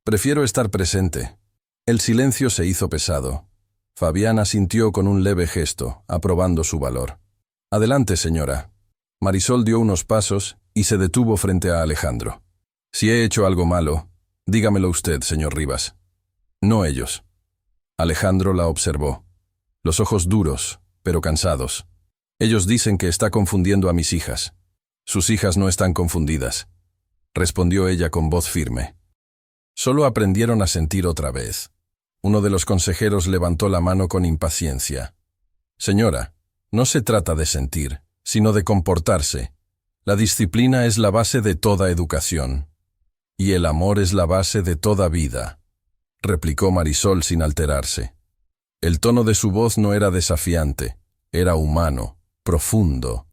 «prefiero estar presente». El silencio se hizo pesado. Fabián asintió con un leve gesto, aprobando su valor. «Adelante, señora». Marisol dio unos pasos y se detuvo frente a Alejandro. «Si he hecho algo malo, dígamelo usted, señor Rivas. No ellos». Alejandro la observó. Los ojos duros, pero cansados. «Ellos dicen que está confundiendo a mis hijas». «Sus hijas no están confundidas», respondió ella con voz firme. Solo aprendieron a sentir otra vez. Uno de los consejeros levantó la mano con impaciencia. «Señora, no se trata de sentir, sino de comportarse. La disciplina es la base de toda educación. Y el amor es la base de toda vida», replicó Marisol sin alterarse. El tono de su voz no era desafiante, era humano, profundo.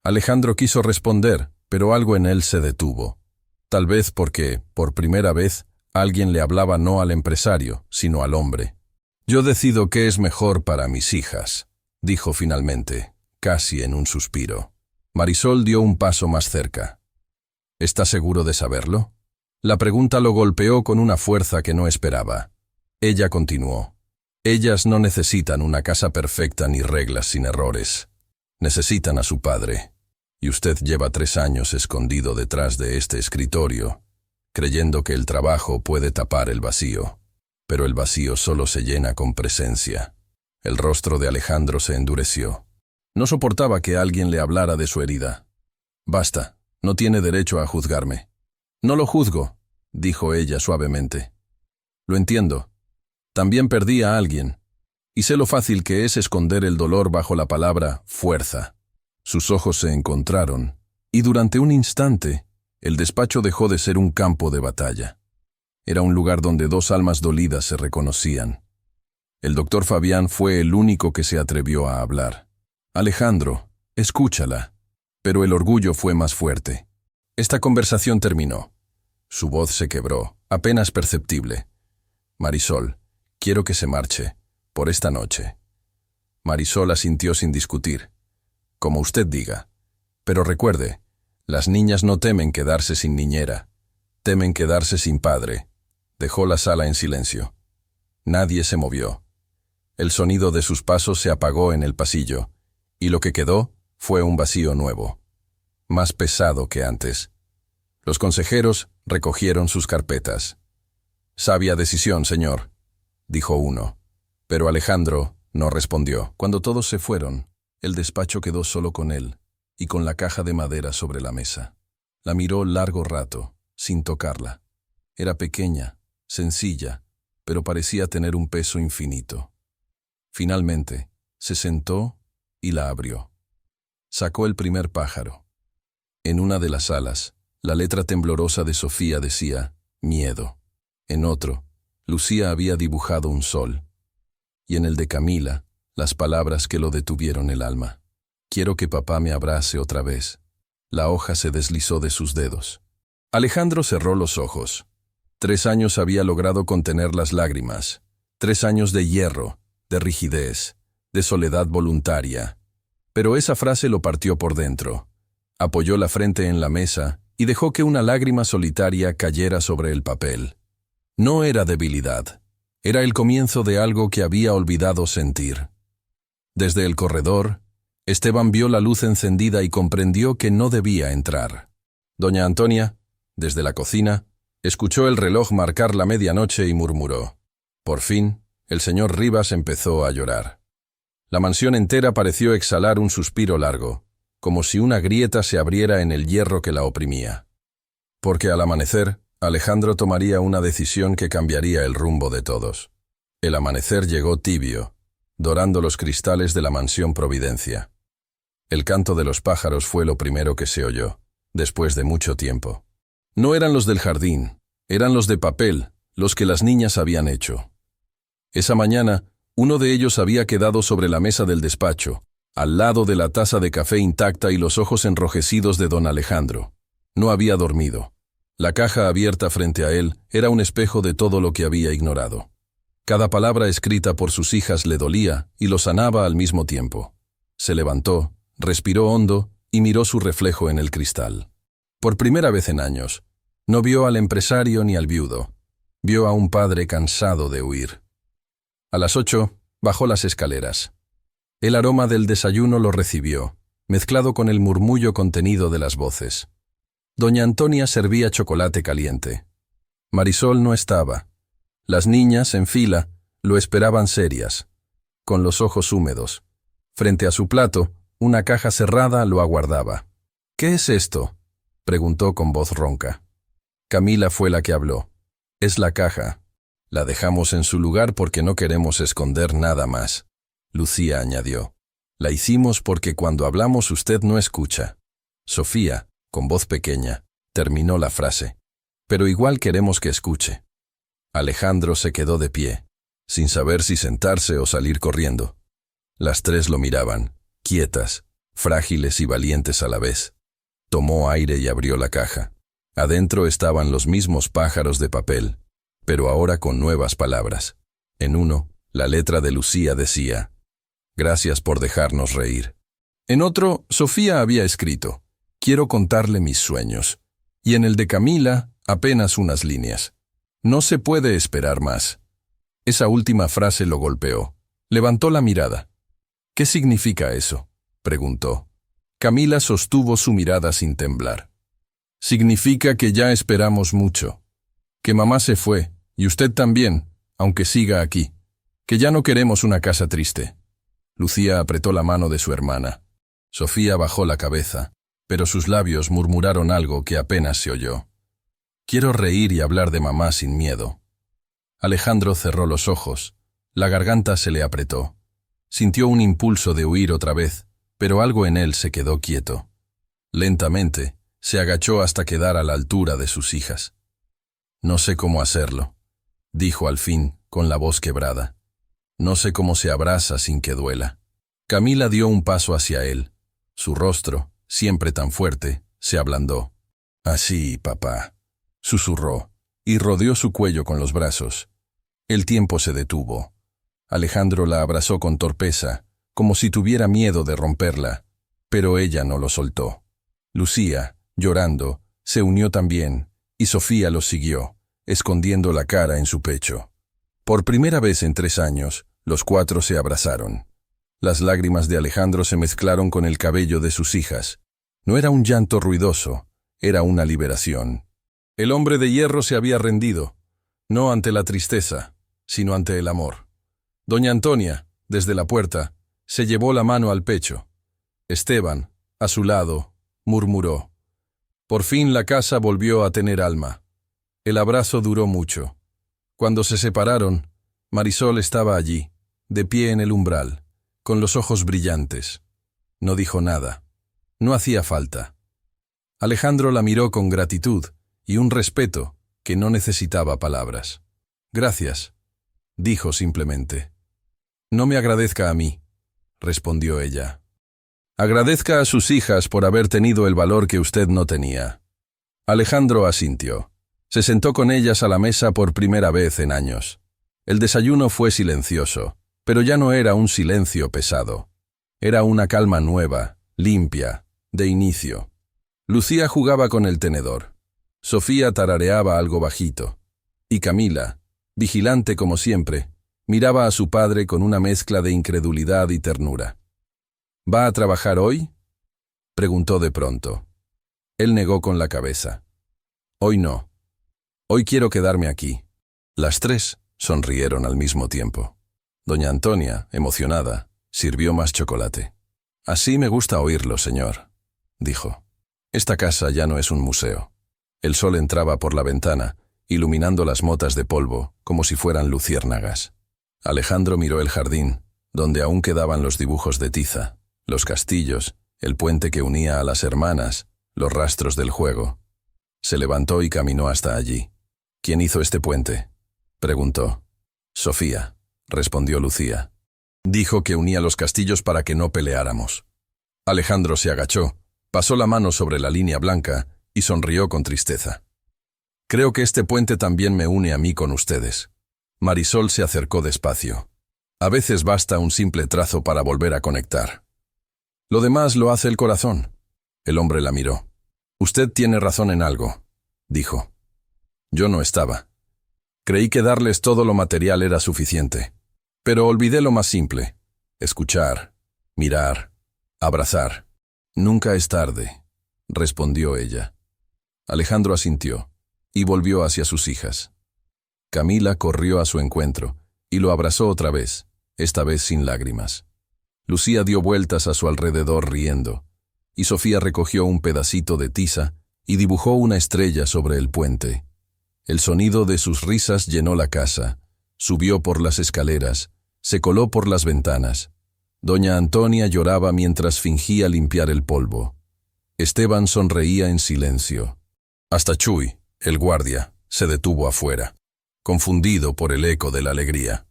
Alejandro quiso responder, pero algo en él se detuvo. Tal vez porque, por primera vez, alguien le hablaba no al empresario, sino al hombre. «Yo decido qué es mejor para mis hijas», dijo finalmente, casi en un suspiro. Marisol dio un paso más cerca. «¿Está seguro de saberlo?». La pregunta lo golpeó con una fuerza que no esperaba. Ella continuó. «Ellas no necesitan una casa perfecta ni reglas sin errores. Necesitan a su padre. Y usted lleva 3 años escondido detrás de este escritorio, creyendo que el trabajo puede tapar el vacío. Pero el vacío solo se llena con presencia». El rostro de Alejandro se endureció. No soportaba que alguien le hablara de su herida. «Basta, no tiene derecho a juzgarme». «No lo juzgo», dijo ella suavemente. «Lo entiendo. También perdí a alguien, y sé lo fácil que es esconder el dolor bajo la palabra fuerza». Sus ojos se encontraron, y durante un instante, el despacho dejó de ser un campo de batalla. Era un lugar donde 2 almas dolidas se reconocían. El doctor Fabián fue el único que se atrevió a hablar. «Alejandro, escúchala». Pero el orgullo fue más fuerte. Esta conversación terminó. Su voz se quebró, apenas perceptible. «Marisol, quiero que se marche, por esta noche». Marisol asintió sin discutir. «Como usted diga. Pero recuerde, las niñas no temen quedarse sin niñera. Temen quedarse sin padre». Dejó la sala en silencio. Nadie se movió. El sonido de sus pasos se apagó en el pasillo, y lo que quedó fue un vacío nuevo, más pesado que antes. Los consejeros recogieron sus carpetas. «Sabia decisión, señor», dijo uno. Pero Alejandro no respondió. Cuando todos se fueron, el despacho quedó solo con él y con la caja de madera sobre la mesa. La miró largo rato, sin tocarla. Era pequeña, sencilla, pero parecía tener un peso infinito. Finalmente, se sentó y la abrió. Sacó el primer pájaro. En una de las alas, la letra temblorosa de Sofía decía «miedo». En otro, Lucía había dibujado un sol. Y en el de Camila, las palabras que lo detuvieron el alma. «Quiero que papá me abrace otra vez». La hoja se deslizó de sus dedos. Alejandro cerró los ojos. 3 años había logrado contener las lágrimas. 3 años de hierro, de rigidez, de soledad voluntaria. Pero esa frase lo partió por dentro. Apoyó la frente en la mesa y dejó que una lágrima solitaria cayera sobre el papel. No era debilidad. Era el comienzo de algo que había olvidado sentir. Desde el corredor, Esteban vio la luz encendida y comprendió que no debía entrar. Doña Antonia, desde la cocina, escuchó el reloj marcar la medianoche y murmuró. Por fin, el señor Rivas empezó a llorar. La mansión entera pareció exhalar un suspiro largo, como si una grieta se abriera en el hierro que la oprimía. Porque al amanecer, Alejandro tomaría una decisión que cambiaría el rumbo de todos. El amanecer llegó tibio, dorando los cristales de la mansión Providencia. El canto de los pájaros fue lo primero que se oyó, después de mucho tiempo. No eran los del jardín, eran los de papel, los que las niñas habían hecho. Esa mañana, uno de ellos había quedado sobre la mesa del despacho, al lado de la taza de café intacta y los ojos enrojecidos de don Alejandro. No había dormido. La caja abierta frente a él era un espejo de todo lo que había ignorado. Cada palabra escrita por sus hijas le dolía y lo sanaba al mismo tiempo. Se levantó, respiró hondo y miró su reflejo en el cristal. Por primera vez en años, no vio al empresario ni al viudo. Vio a un padre cansado de huir. A las 8, bajó las escaleras. El aroma del desayuno lo recibió, mezclado con el murmullo contenido de las voces. Doña Antonia servía chocolate caliente. Marisol no estaba. Las niñas, en fila, lo esperaban serias, con los ojos húmedos. Frente a su plato, una caja cerrada lo aguardaba. «¿Qué es esto?», preguntó con voz ronca. Camila fue la que habló. «Es la caja. La dejamos en su lugar porque no queremos esconder nada más», Lucía añadió. «La hicimos porque cuando hablamos usted no escucha». Sofía, con voz pequeña, terminó la frase. «Pero igual queremos que escuche». Alejandro se quedó de pie, sin saber si sentarse o salir corriendo. Las tres lo miraban, quietas, frágiles y valientes a la vez. Tomó aire y abrió la caja. Adentro estaban los mismos pájaros de papel, pero ahora con nuevas palabras. En uno, la letra de Lucía decía: «Gracias por dejarnos reír». En otro, Sofía había escrito: «Quiero contarle mis sueños». Y en el de Camila, apenas unas líneas: «No se puede esperar más». Esa última frase lo golpeó. Levantó la mirada. «¿Qué significa eso?», preguntó. Camila sostuvo su mirada sin temblar. «Significa que ya esperamos mucho. Que mamá se fue, y usted también, aunque siga aquí. Que ya no queremos una casa triste». Lucía apretó la mano de su hermana. Sofía bajó la cabeza, pero sus labios murmuraron algo que apenas se oyó. «Quiero reír y hablar de mamá sin miedo». Alejandro cerró los ojos. La garganta se le apretó. Sintió un impulso de huir otra vez, pero algo en él se quedó quieto. Lentamente, se agachó hasta quedar a la altura de sus hijas. «No sé cómo hacerlo», dijo al fin, con la voz quebrada. «No sé cómo se abraza sin que duela». Camila dio un paso hacia él. Su rostro, siempre tan fuerte, se ablandó. «Así, papá», susurró, y rodeó su cuello con los brazos. El tiempo se detuvo. Alejandro la abrazó con torpeza, como si tuviera miedo de romperla, pero ella no lo soltó. Lucía, llorando, se unió también, y Sofía lo siguió, escondiendo la cara en su pecho. Por primera vez en 3 años, los 4 se abrazaron. Las lágrimas de Alejandro se mezclaron con el cabello de sus hijas. No era un llanto ruidoso, era una liberación. El hombre de hierro se había rendido, no ante la tristeza, sino ante el amor. Doña Antonia, desde la puerta, se llevó la mano al pecho. Esteban, a su lado, murmuró. Por fin la casa volvió a tener alma. El abrazo duró mucho. Cuando se separaron, Marisol estaba allí, de pie en el umbral, con los ojos brillantes. No dijo nada. No hacía falta. Alejandro la miró con gratitud y un respeto que no necesitaba palabras. «Gracias», dijo simplemente. «No me agradezca a mí», respondió ella. «Agradezca a sus hijas por haber tenido el valor que usted no tenía». Alejandro asintió. Se sentó con ellas a la mesa por primera vez en años. El desayuno fue silencioso, pero ya no era un silencio pesado. Era una calma nueva, limpia, de inicio. Lucía jugaba con el tenedor. Sofía tarareaba algo bajito. Y Camila, vigilante como siempre, miraba a su padre con una mezcla de incredulidad y ternura. ¿Va a trabajar hoy?, preguntó de pronto. Él negó con la cabeza. Hoy no. Hoy quiero quedarme aquí. Las tres sonrieron al mismo tiempo. Doña Antonia, emocionada, sirvió más chocolate. Así me gusta oírlo, señor, dijo. Esta casa ya no es un museo. El sol entraba por la ventana, iluminando las motas de polvo como si fueran luciérnagas. Alejandro miró el jardín, donde aún quedaban los dibujos de tiza, los castillos, el puente que unía a las hermanas, los rastros del juego. Se levantó y caminó hasta allí. ¿Quién hizo este puente?, preguntó. Sofía, respondió Lucía. Dijo que unía los castillos para que no peleáramos. Alejandro se agachó, pasó la mano sobre la línea blanca y sonrió con tristeza. Creo que este puente también me une a mí con ustedes. Marisol se acercó despacio. A veces basta un simple trazo para volver a conectar. Lo demás lo hace el corazón. El hombre la miró. Usted tiene razón en algo, dijo. Yo no estaba. Creí que darles todo lo material era suficiente. Pero olvidé lo más simple. Escuchar, mirar, abrazar. Nunca es tarde, respondió ella. Alejandro asintió y volvió hacia sus hijas. Camila corrió a su encuentro y lo abrazó otra vez, esta vez sin lágrimas. Lucía dio vueltas a su alrededor riendo, y Sofía recogió un pedacito de tiza y dibujó una estrella sobre el puente. El sonido de sus risas llenó la casa, subió por las escaleras, se coló por las ventanas. Doña Antonia lloraba mientras fingía limpiar el polvo. Esteban sonreía en silencio. Hasta Chuy, el guardia, se detuvo afuera, confundido por el eco de la alegría.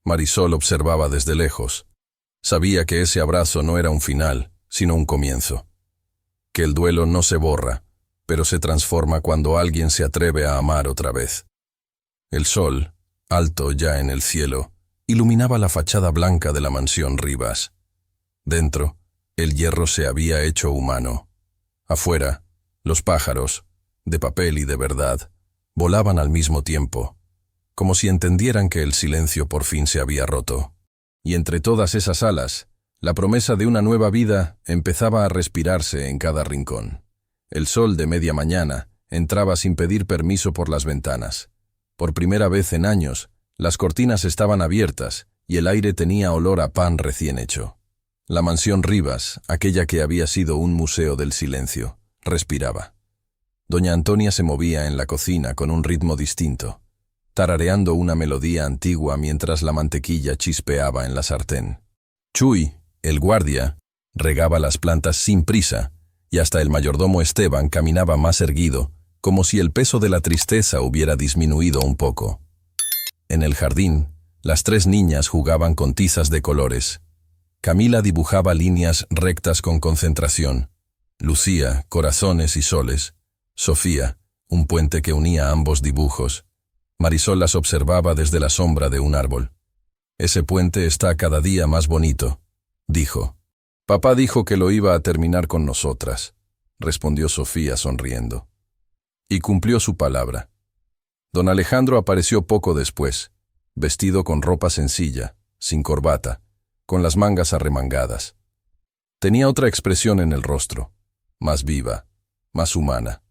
Marisol observaba desde lejos. Sabía que ese abrazo no era un final, sino un comienzo. Que el duelo no se borra, pero se transforma cuando alguien se atreve a amar otra vez. El sol, alto ya en el cielo, iluminaba la fachada blanca de la mansión Rivas. Dentro, el hierro se había hecho humano. Afuera, los pájaros, de papel y de verdad, volaban al mismo tiempo, como si entendieran que el silencio por fin se había roto. Y entre todas esas alas, la promesa de una nueva vida empezaba a respirarse en cada rincón. El sol de media mañana entraba sin pedir permiso por las ventanas. Por primera vez en años, las cortinas estaban abiertas y el aire tenía olor a pan recién hecho. La mansión Rivas, aquella que había sido un museo del silencio, respiraba. Doña Antonia se movía en la cocina con un ritmo distinto, tarareando una melodía antigua mientras la mantequilla chispeaba en la sartén. Chuy, el guardia, regaba las plantas sin prisa, y hasta el mayordomo Esteban caminaba más erguido, como si el peso de la tristeza hubiera disminuido un poco. En el jardín, las tres niñas jugaban con tizas de colores. Camila dibujaba líneas rectas con concentración. Lucía, corazones y soles. Sofía, un puente que unía ambos dibujos. Marisol las observaba desde la sombra de un árbol. Ese puente está cada día más bonito, dijo. Papá dijo que lo iba a terminar con nosotras, respondió Sofía sonriendo. Y cumplió su palabra. Don Alejandro apareció poco después, vestido con ropa sencilla, sin corbata, con las mangas arremangadas. Tenía otra expresión en el rostro, más viva, más humana.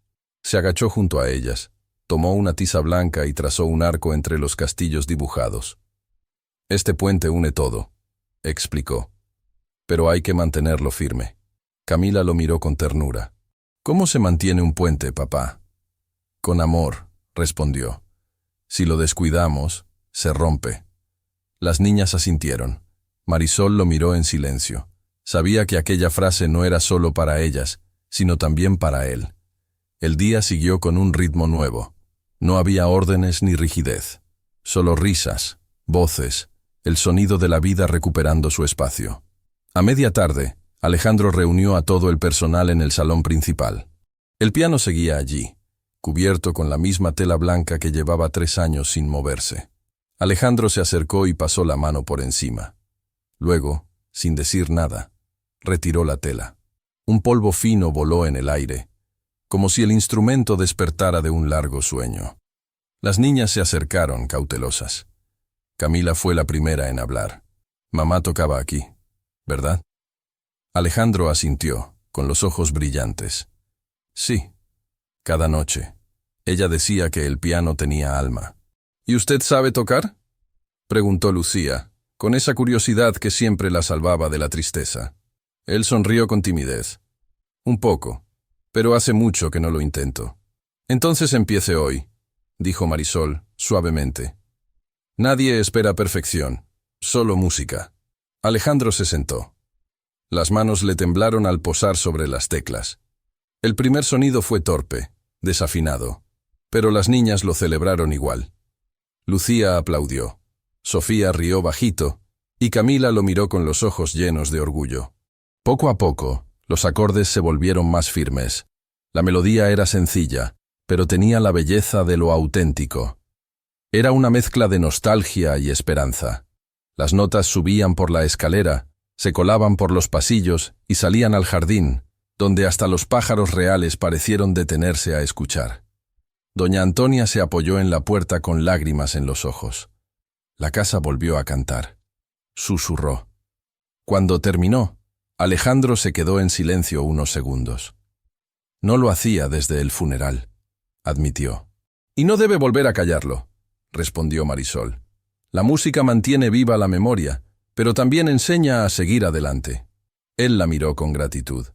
Se agachó junto a ellas, tomó una tiza blanca y trazó un arco entre los castillos dibujados. Este puente une todo, explicó, pero hay que mantenerlo firme. Camila lo miró con ternura. ¿Cómo se mantiene un puente, papá? Con amor, respondió. Si lo descuidamos, se rompe. Las niñas asintieron. Marisol lo miró en silencio. Sabía que aquella frase no era solo para ellas, sino también para él. El día siguió con un ritmo nuevo. No había órdenes ni rigidez. Solo risas, voces, el sonido de la vida recuperando su espacio. A media tarde, Alejandro reunió a todo el personal en el salón principal. El piano seguía allí, cubierto con la misma tela blanca que llevaba 3 años sin moverse. Alejandro se acercó y pasó la mano por encima. Luego, sin decir nada, retiró la tela. Un polvo fino voló en el aire, como si el instrumento despertara de un largo sueño. Las niñas se acercaron cautelosas. Camila fue la primera en hablar. Mamá tocaba aquí, ¿verdad? Alejandro asintió, con los ojos brillantes. Sí, cada noche. Ella decía que el piano tenía alma. ¿Y usted sabe tocar?, preguntó Lucía, con esa curiosidad que siempre la salvaba de la tristeza. Él sonrió con timidez. Un poco, pero hace mucho que no lo intento. Entonces empiece hoy, dijo Marisol, suavemente. Nadie espera perfección, solo música. Alejandro se sentó. Las manos le temblaron al posar sobre las teclas. El primer sonido fue torpe, desafinado, pero las niñas lo celebraron igual. Lucía aplaudió, Sofía rió bajito, y Camila lo miró con los ojos llenos de orgullo. Poco a poco, los acordes se volvieron más firmes. La melodía era sencilla, pero tenía la belleza de lo auténtico. Era una mezcla de nostalgia y esperanza. Las notas subían por la escalera, se colaban por los pasillos y salían al jardín, donde hasta los pájaros reales parecieron detenerse a escuchar. Doña Antonia se apoyó en la puerta con lágrimas en los ojos. La casa volvió a cantar. Susurró. Cuando terminó, Alejandro se quedó en silencio unos segundos. No lo hacía desde el funeral, admitió. Y no debe volver a callarlo, respondió Marisol. La música mantiene viva la memoria, pero también enseña a seguir adelante. Él la miró con gratitud.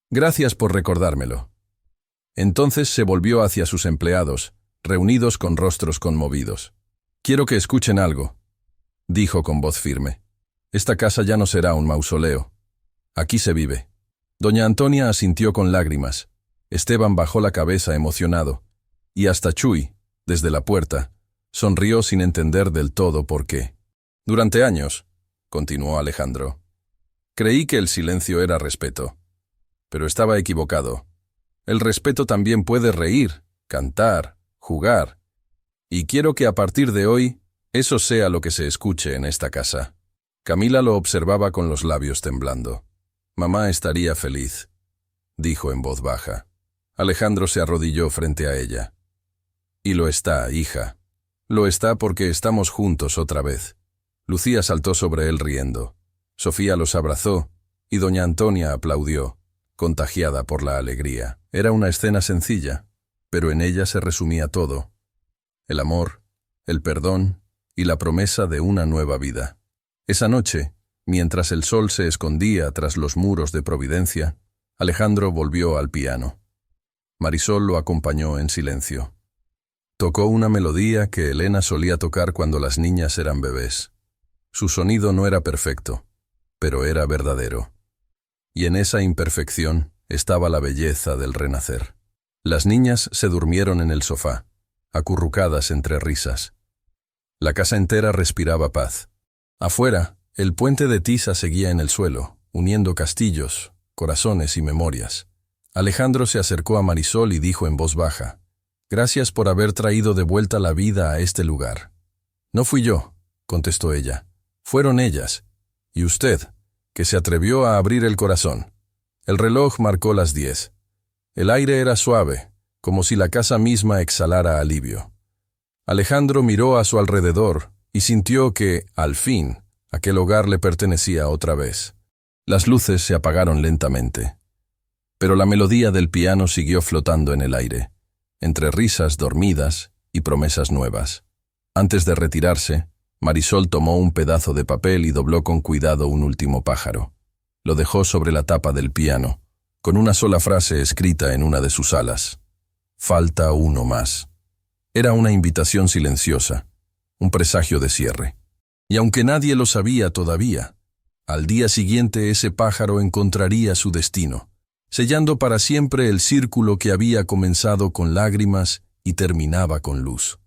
Gracias por recordármelo. Entonces se volvió hacia sus empleados, reunidos con rostros conmovidos. Quiero que escuchen algo, dijo con voz firme. Esta casa ya no será un mausoleo. Aquí se vive. Doña Antonia asintió con lágrimas. Esteban bajó la cabeza emocionado, y hasta Chuy, desde la puerta, sonrió sin entender del todo por qué. Durante años, continuó Alejandro, creí que el silencio era respeto, pero estaba equivocado. El respeto también puede reír, cantar, jugar, y quiero que a partir de hoy eso sea lo que se escuche en esta casa. Camila lo observaba con los labios temblando. Mamá estaría feliz, dijo en voz baja. Alejandro se arrodilló frente a ella. Y lo está, hija. Lo está porque estamos juntos otra vez. Lucía saltó sobre él riendo. Sofía los abrazó, y doña Antonia aplaudió, contagiada por la alegría. Era una escena sencilla, pero en ella se resumía todo. El amor, el perdón y la promesa de una nueva vida. Esa noche, mientras el sol se escondía tras los muros de Providencia, Alejandro volvió al piano. Marisol lo acompañó en silencio. Tocó una melodía que Elena solía tocar cuando las niñas eran bebés. Su sonido no era perfecto, pero era verdadero. Y en esa imperfección estaba la belleza del renacer. Las niñas se durmieron en el sofá, acurrucadas entre risas. La casa entera respiraba paz. Afuera, el puente de tiza seguía en el suelo, uniendo castillos, corazones y memorias. Alejandro se acercó a Marisol y dijo en voz baja, «Gracias por haber traído de vuelta la vida a este lugar». «No fui yo», contestó ella. «Fueron ellas. Y usted, que se atrevió a abrir el corazón». El reloj marcó las 10. El aire era suave, como si la casa misma exhalara alivio. Alejandro miró a su alrededor y sintió que, al fin, aquel hogar le pertenecía otra vez. Las luces se apagaron lentamente, pero la melodía del piano siguió flotando en el aire, entre risas dormidas y promesas nuevas. Antes de retirarse, Marisol tomó un pedazo de papel y dobló con cuidado un último pájaro. Lo dejó sobre la tapa del piano, con una sola frase escrita en una de sus alas. «Falta uno más». Era una invitación silenciosa, un presagio de cierre. Y aunque nadie lo sabía todavía, al día siguiente ese pájaro encontraría su destino, sellando para siempre el círculo que había comenzado con lágrimas y terminaba con luz.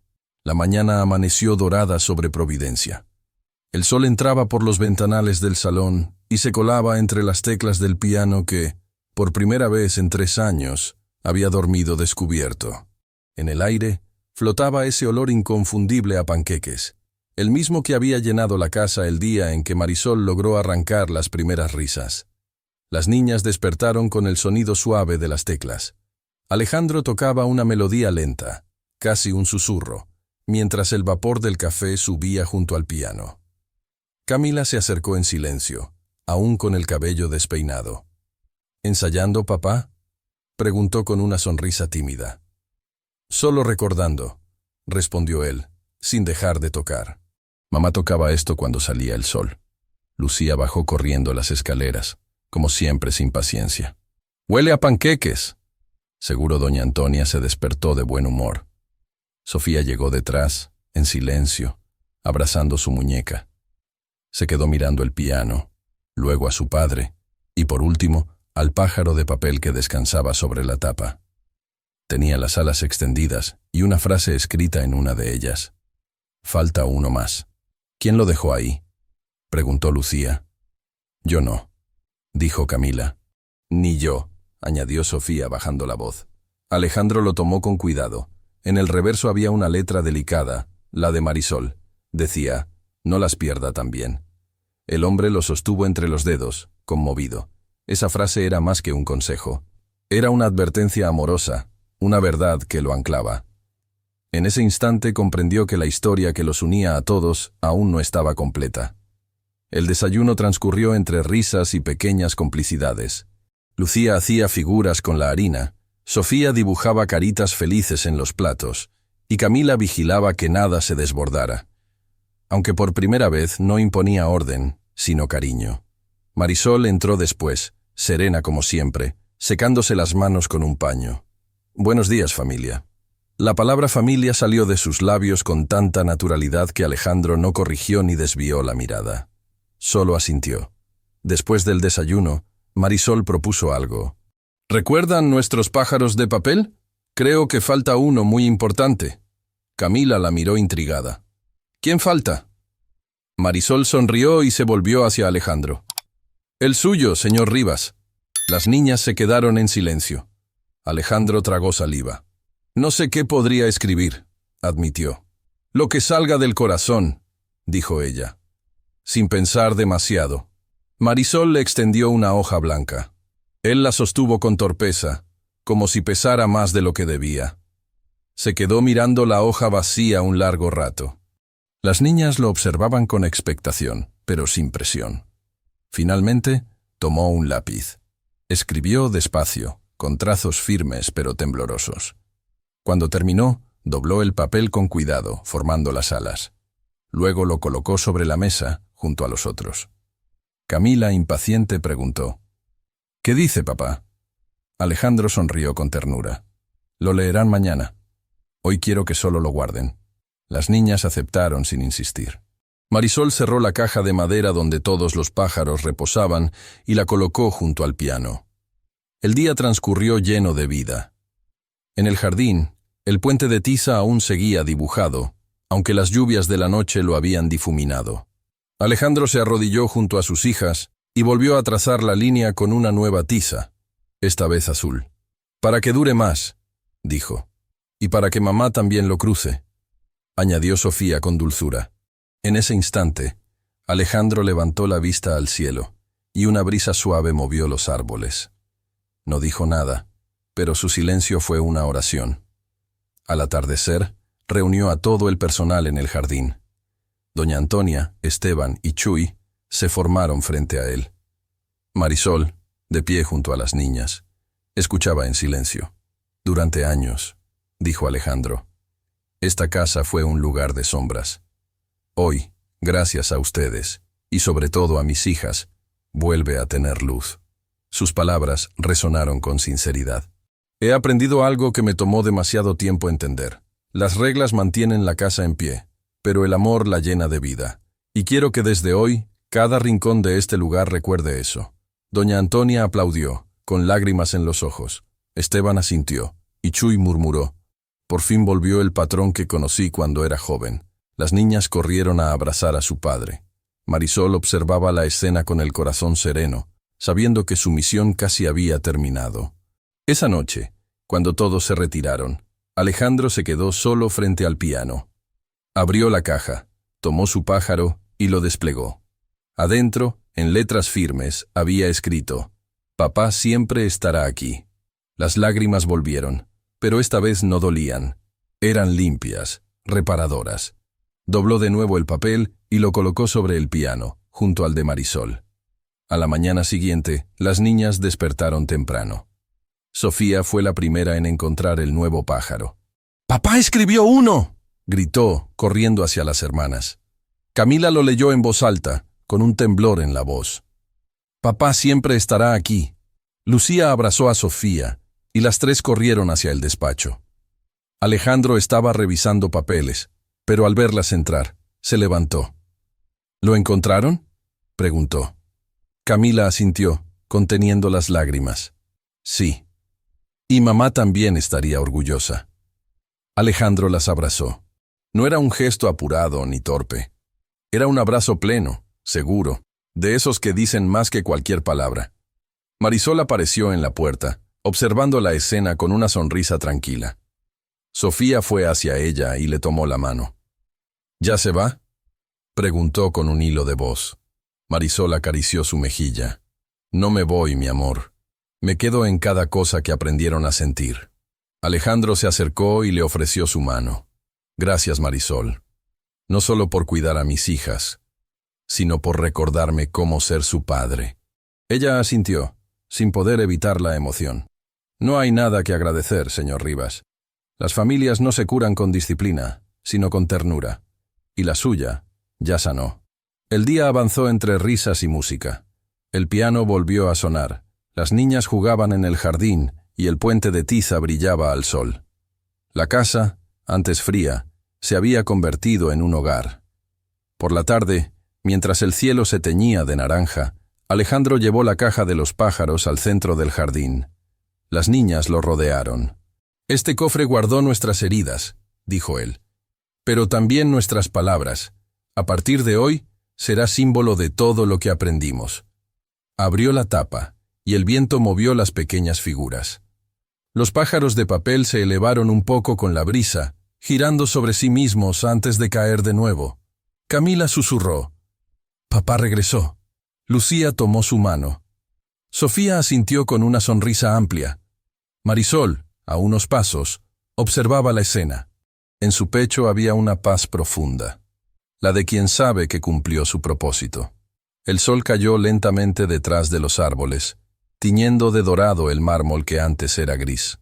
La mañana amaneció dorada sobre Providencia. El sol entraba por los ventanales del salón y se colaba entre las teclas del piano que, por primera vez en 3 años, había dormido descubierto. En el aire flotaba ese olor inconfundible a panqueques, el mismo que había llenado la casa el día en que Marisol logró arrancar las primeras risas. Las niñas despertaron con el sonido suave de las teclas. Alejandro tocaba una melodía lenta, casi un susurro, mientras el vapor del café subía junto al piano. Camila se acercó en silencio, aún con el cabello despeinado. ¿Ensayando, papá?, preguntó con una sonrisa tímida. Solo recordando, respondió él, sin dejar de tocar. Mamá tocaba esto cuando salía el sol. Lucía bajó corriendo las escaleras, como siempre sin paciencia. «¡Huele a panqueques!». Seguro doña Antonia se despertó de buen humor. Sofía llegó detrás, en silencio, abrazando su muñeca. Se quedó mirando el piano, luego a su padre, y por último, al pájaro de papel que descansaba sobre la tapa. Tenía las alas extendidas y una frase escrita en una de ellas. «Falta uno más». «¿Quién lo dejó ahí?», preguntó Lucía. «Yo no», dijo Camila. «Ni yo», añadió Sofía bajando la voz. Alejandro lo tomó con cuidado. En el reverso había una letra delicada, la de Marisol. Decía: «No las pierda también». El hombre lo sostuvo entre los dedos, conmovido. Esa frase era más que un consejo. Era una advertencia amorosa, una verdad que lo anclaba. En ese instante comprendió que la historia que los unía a todos aún no estaba completa. El desayuno transcurrió entre risas y pequeñas complicidades. Lucía hacía figuras con la harina, Sofía dibujaba caritas felices en los platos, y Camila vigilaba que nada se desbordara. Aunque por primera vez no imponía orden, sino cariño. Marisol entró después, serena como siempre, secándose las manos con un paño. «Buenos días, familia». La palabra familia salió de sus labios con tanta naturalidad que Alejandro no corrigió ni desvió la mirada. Solo asintió. Después del desayuno, Marisol propuso algo. «¿Recuerdan nuestros pájaros de papel? Creo que falta uno muy importante». Camila la miró intrigada. «¿Quién falta?». Marisol sonrió y se volvió hacia Alejandro. «El suyo, señor Rivas». Las niñas se quedaron en silencio. Alejandro tragó saliva. «No sé qué podría escribir», admitió. «Lo que salga del corazón», dijo ella. Sin pensar demasiado. Marisol le extendió una hoja blanca. Él la sostuvo con torpeza, como si pesara más de lo que debía. Se quedó mirando la hoja vacía un largo rato. Las niñas lo observaban con expectación, pero sin presión. Finalmente, tomó un lápiz. Escribió despacio, con trazos firmes pero temblorosos. Cuando terminó, dobló el papel con cuidado, formando las alas. Luego lo colocó sobre la mesa, junto a los otros. Camila, impaciente, preguntó: «¿Qué dice, papá?». Alejandro sonrió con ternura. «Lo leerán mañana. Hoy quiero que solo lo guarden». Las niñas aceptaron sin insistir. Marisol cerró la caja de madera donde todos los pájaros reposaban y la colocó junto al piano. El día transcurrió lleno de vida. En el jardín, el puente de tiza aún seguía dibujado, aunque las lluvias de la noche lo habían difuminado. Alejandro se arrodilló junto a sus hijas y volvió a trazar la línea con una nueva tiza, esta vez azul. «Para que dure más», dijo, «y para que mamá también lo cruce», añadió Sofía con dulzura. En ese instante, Alejandro levantó la vista al cielo, y una brisa suave movió los árboles. No dijo nada, pero su silencio fue una oración. Al atardecer, reunió a todo el personal en el jardín. Doña Antonia, Esteban y Chuy se formaron frente a él. Marisol, de pie junto a las niñas, escuchaba en silencio. «Durante años», dijo Alejandro, «esta casa fue un lugar de sombras. Hoy, gracias a ustedes, y sobre todo a mis hijas, vuelve a tener luz». Sus palabras resonaron con sinceridad. «He aprendido algo que me tomó demasiado tiempo entender. Las reglas mantienen la casa en pie, pero el amor la llena de vida. Y quiero que desde hoy, cada rincón de este lugar recuerde eso». Doña Antonia aplaudió, con lágrimas en los ojos. Esteban asintió, y Chuy murmuró: «Por fin volvió el patrón que conocí cuando era joven». Las niñas corrieron a abrazar a su padre. Marisol observaba la escena con el corazón sereno, sabiendo que su misión casi había terminado. Esa noche, cuando todos se retiraron, Alejandro se quedó solo frente al piano. Abrió la caja, tomó su pájaro y lo desplegó. Adentro, en letras firmes, había escrito: Papá siempre estará aquí. Las lágrimas volvieron, pero esta vez no dolían. Eran limpias, reparadoras. Dobló de nuevo el papel y lo colocó sobre el piano, junto al de Marisol. A la mañana siguiente, las niñas despertaron temprano. Sofía fue la primera en encontrar el nuevo pájaro. «¡Papá escribió uno!», gritó, corriendo hacia las hermanas. Camila lo leyó en voz alta, con un temblor en la voz. «Papá siempre estará aquí». Lucía abrazó a Sofía, y las tres corrieron hacia el despacho. Alejandro estaba revisando papeles, pero al verlas entrar, se levantó. «¿Lo encontraron?», preguntó. Camila asintió, conteniendo las lágrimas. «Sí. Y mamá también estaría orgullosa». Alejandro las abrazó. No era un gesto apurado ni torpe. Era un abrazo pleno, seguro, de esos que dicen más que cualquier palabra. Marisol apareció en la puerta, observando la escena con una sonrisa tranquila. Sofía fue hacia ella y le tomó la mano. «¿Ya se va?», preguntó con un hilo de voz. Marisol acarició su mejilla. «No me voy, mi amor. Me quedo en cada cosa que aprendieron a sentir». Alejandro se acercó y le ofreció su mano. «Gracias, Marisol. No solo por cuidar a mis hijas, sino por recordarme cómo ser su padre». Ella asintió, sin poder evitar la emoción. «No hay nada que agradecer, señor Rivas. Las familias no se curan con disciplina, sino con ternura. Y la suya ya sanó». El día avanzó entre risas y música. El piano volvió a sonar. Las niñas jugaban en el jardín y el puente de tiza brillaba al sol. La casa, antes fría, se había convertido en un hogar. Por la tarde, mientras el cielo se teñía de naranja, Alejandro llevó la caja de los pájaros al centro del jardín. Las niñas lo rodearon. «Este cofre guardó nuestras heridas», dijo él, «pero también nuestras palabras. A partir de hoy, será símbolo de todo lo que aprendimos». Abrió la tapa, y el viento movió las pequeñas figuras. Los pájaros de papel se elevaron un poco con la brisa, girando sobre sí mismos antes de caer de nuevo. Camila susurró. «Papá regresó». Lucía tomó su mano. Sofía asintió con una sonrisa amplia. Marisol, a unos pasos, observaba la escena. En su pecho había una paz profunda, la de quien sabe que cumplió su propósito. El sol cayó lentamente detrás de los árboles, tiñendo de dorado el mármol que antes era gris.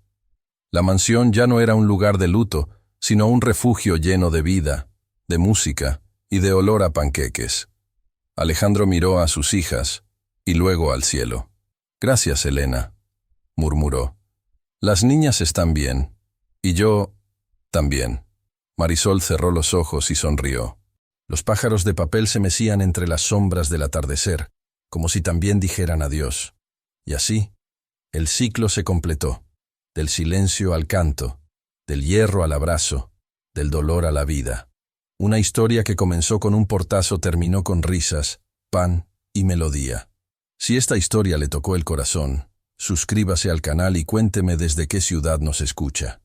La mansión ya no era un lugar de luto, sino un refugio lleno de vida, de música y de olor a panqueques. Alejandro miró a sus hijas y luego al cielo. «Gracias, Elena», murmuró. «Las niñas están bien, y yo también». Marisol cerró los ojos y sonrió. Los pájaros de papel se mecían entre las sombras del atardecer, como si también dijeran adiós. Y así, el ciclo se completó, del silencio al canto, del hierro al abrazo, del dolor a la vida. Una historia que comenzó con un portazo terminó con risas, pan y melodía. Si esta historia le tocó el corazón, suscríbase al canal y cuénteme desde qué ciudad nos escucha.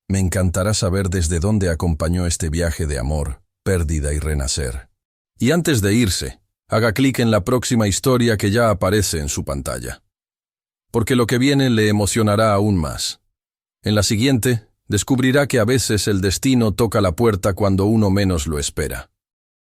Me encantará saber desde dónde acompañó este viaje de amor, pérdida y renacer. Y antes de irse, haga clic en la próxima historia que ya aparece en su pantalla. Porque lo que viene le emocionará aún más. En la siguiente, descubrirá que a veces el destino toca la puerta cuando uno menos lo espera.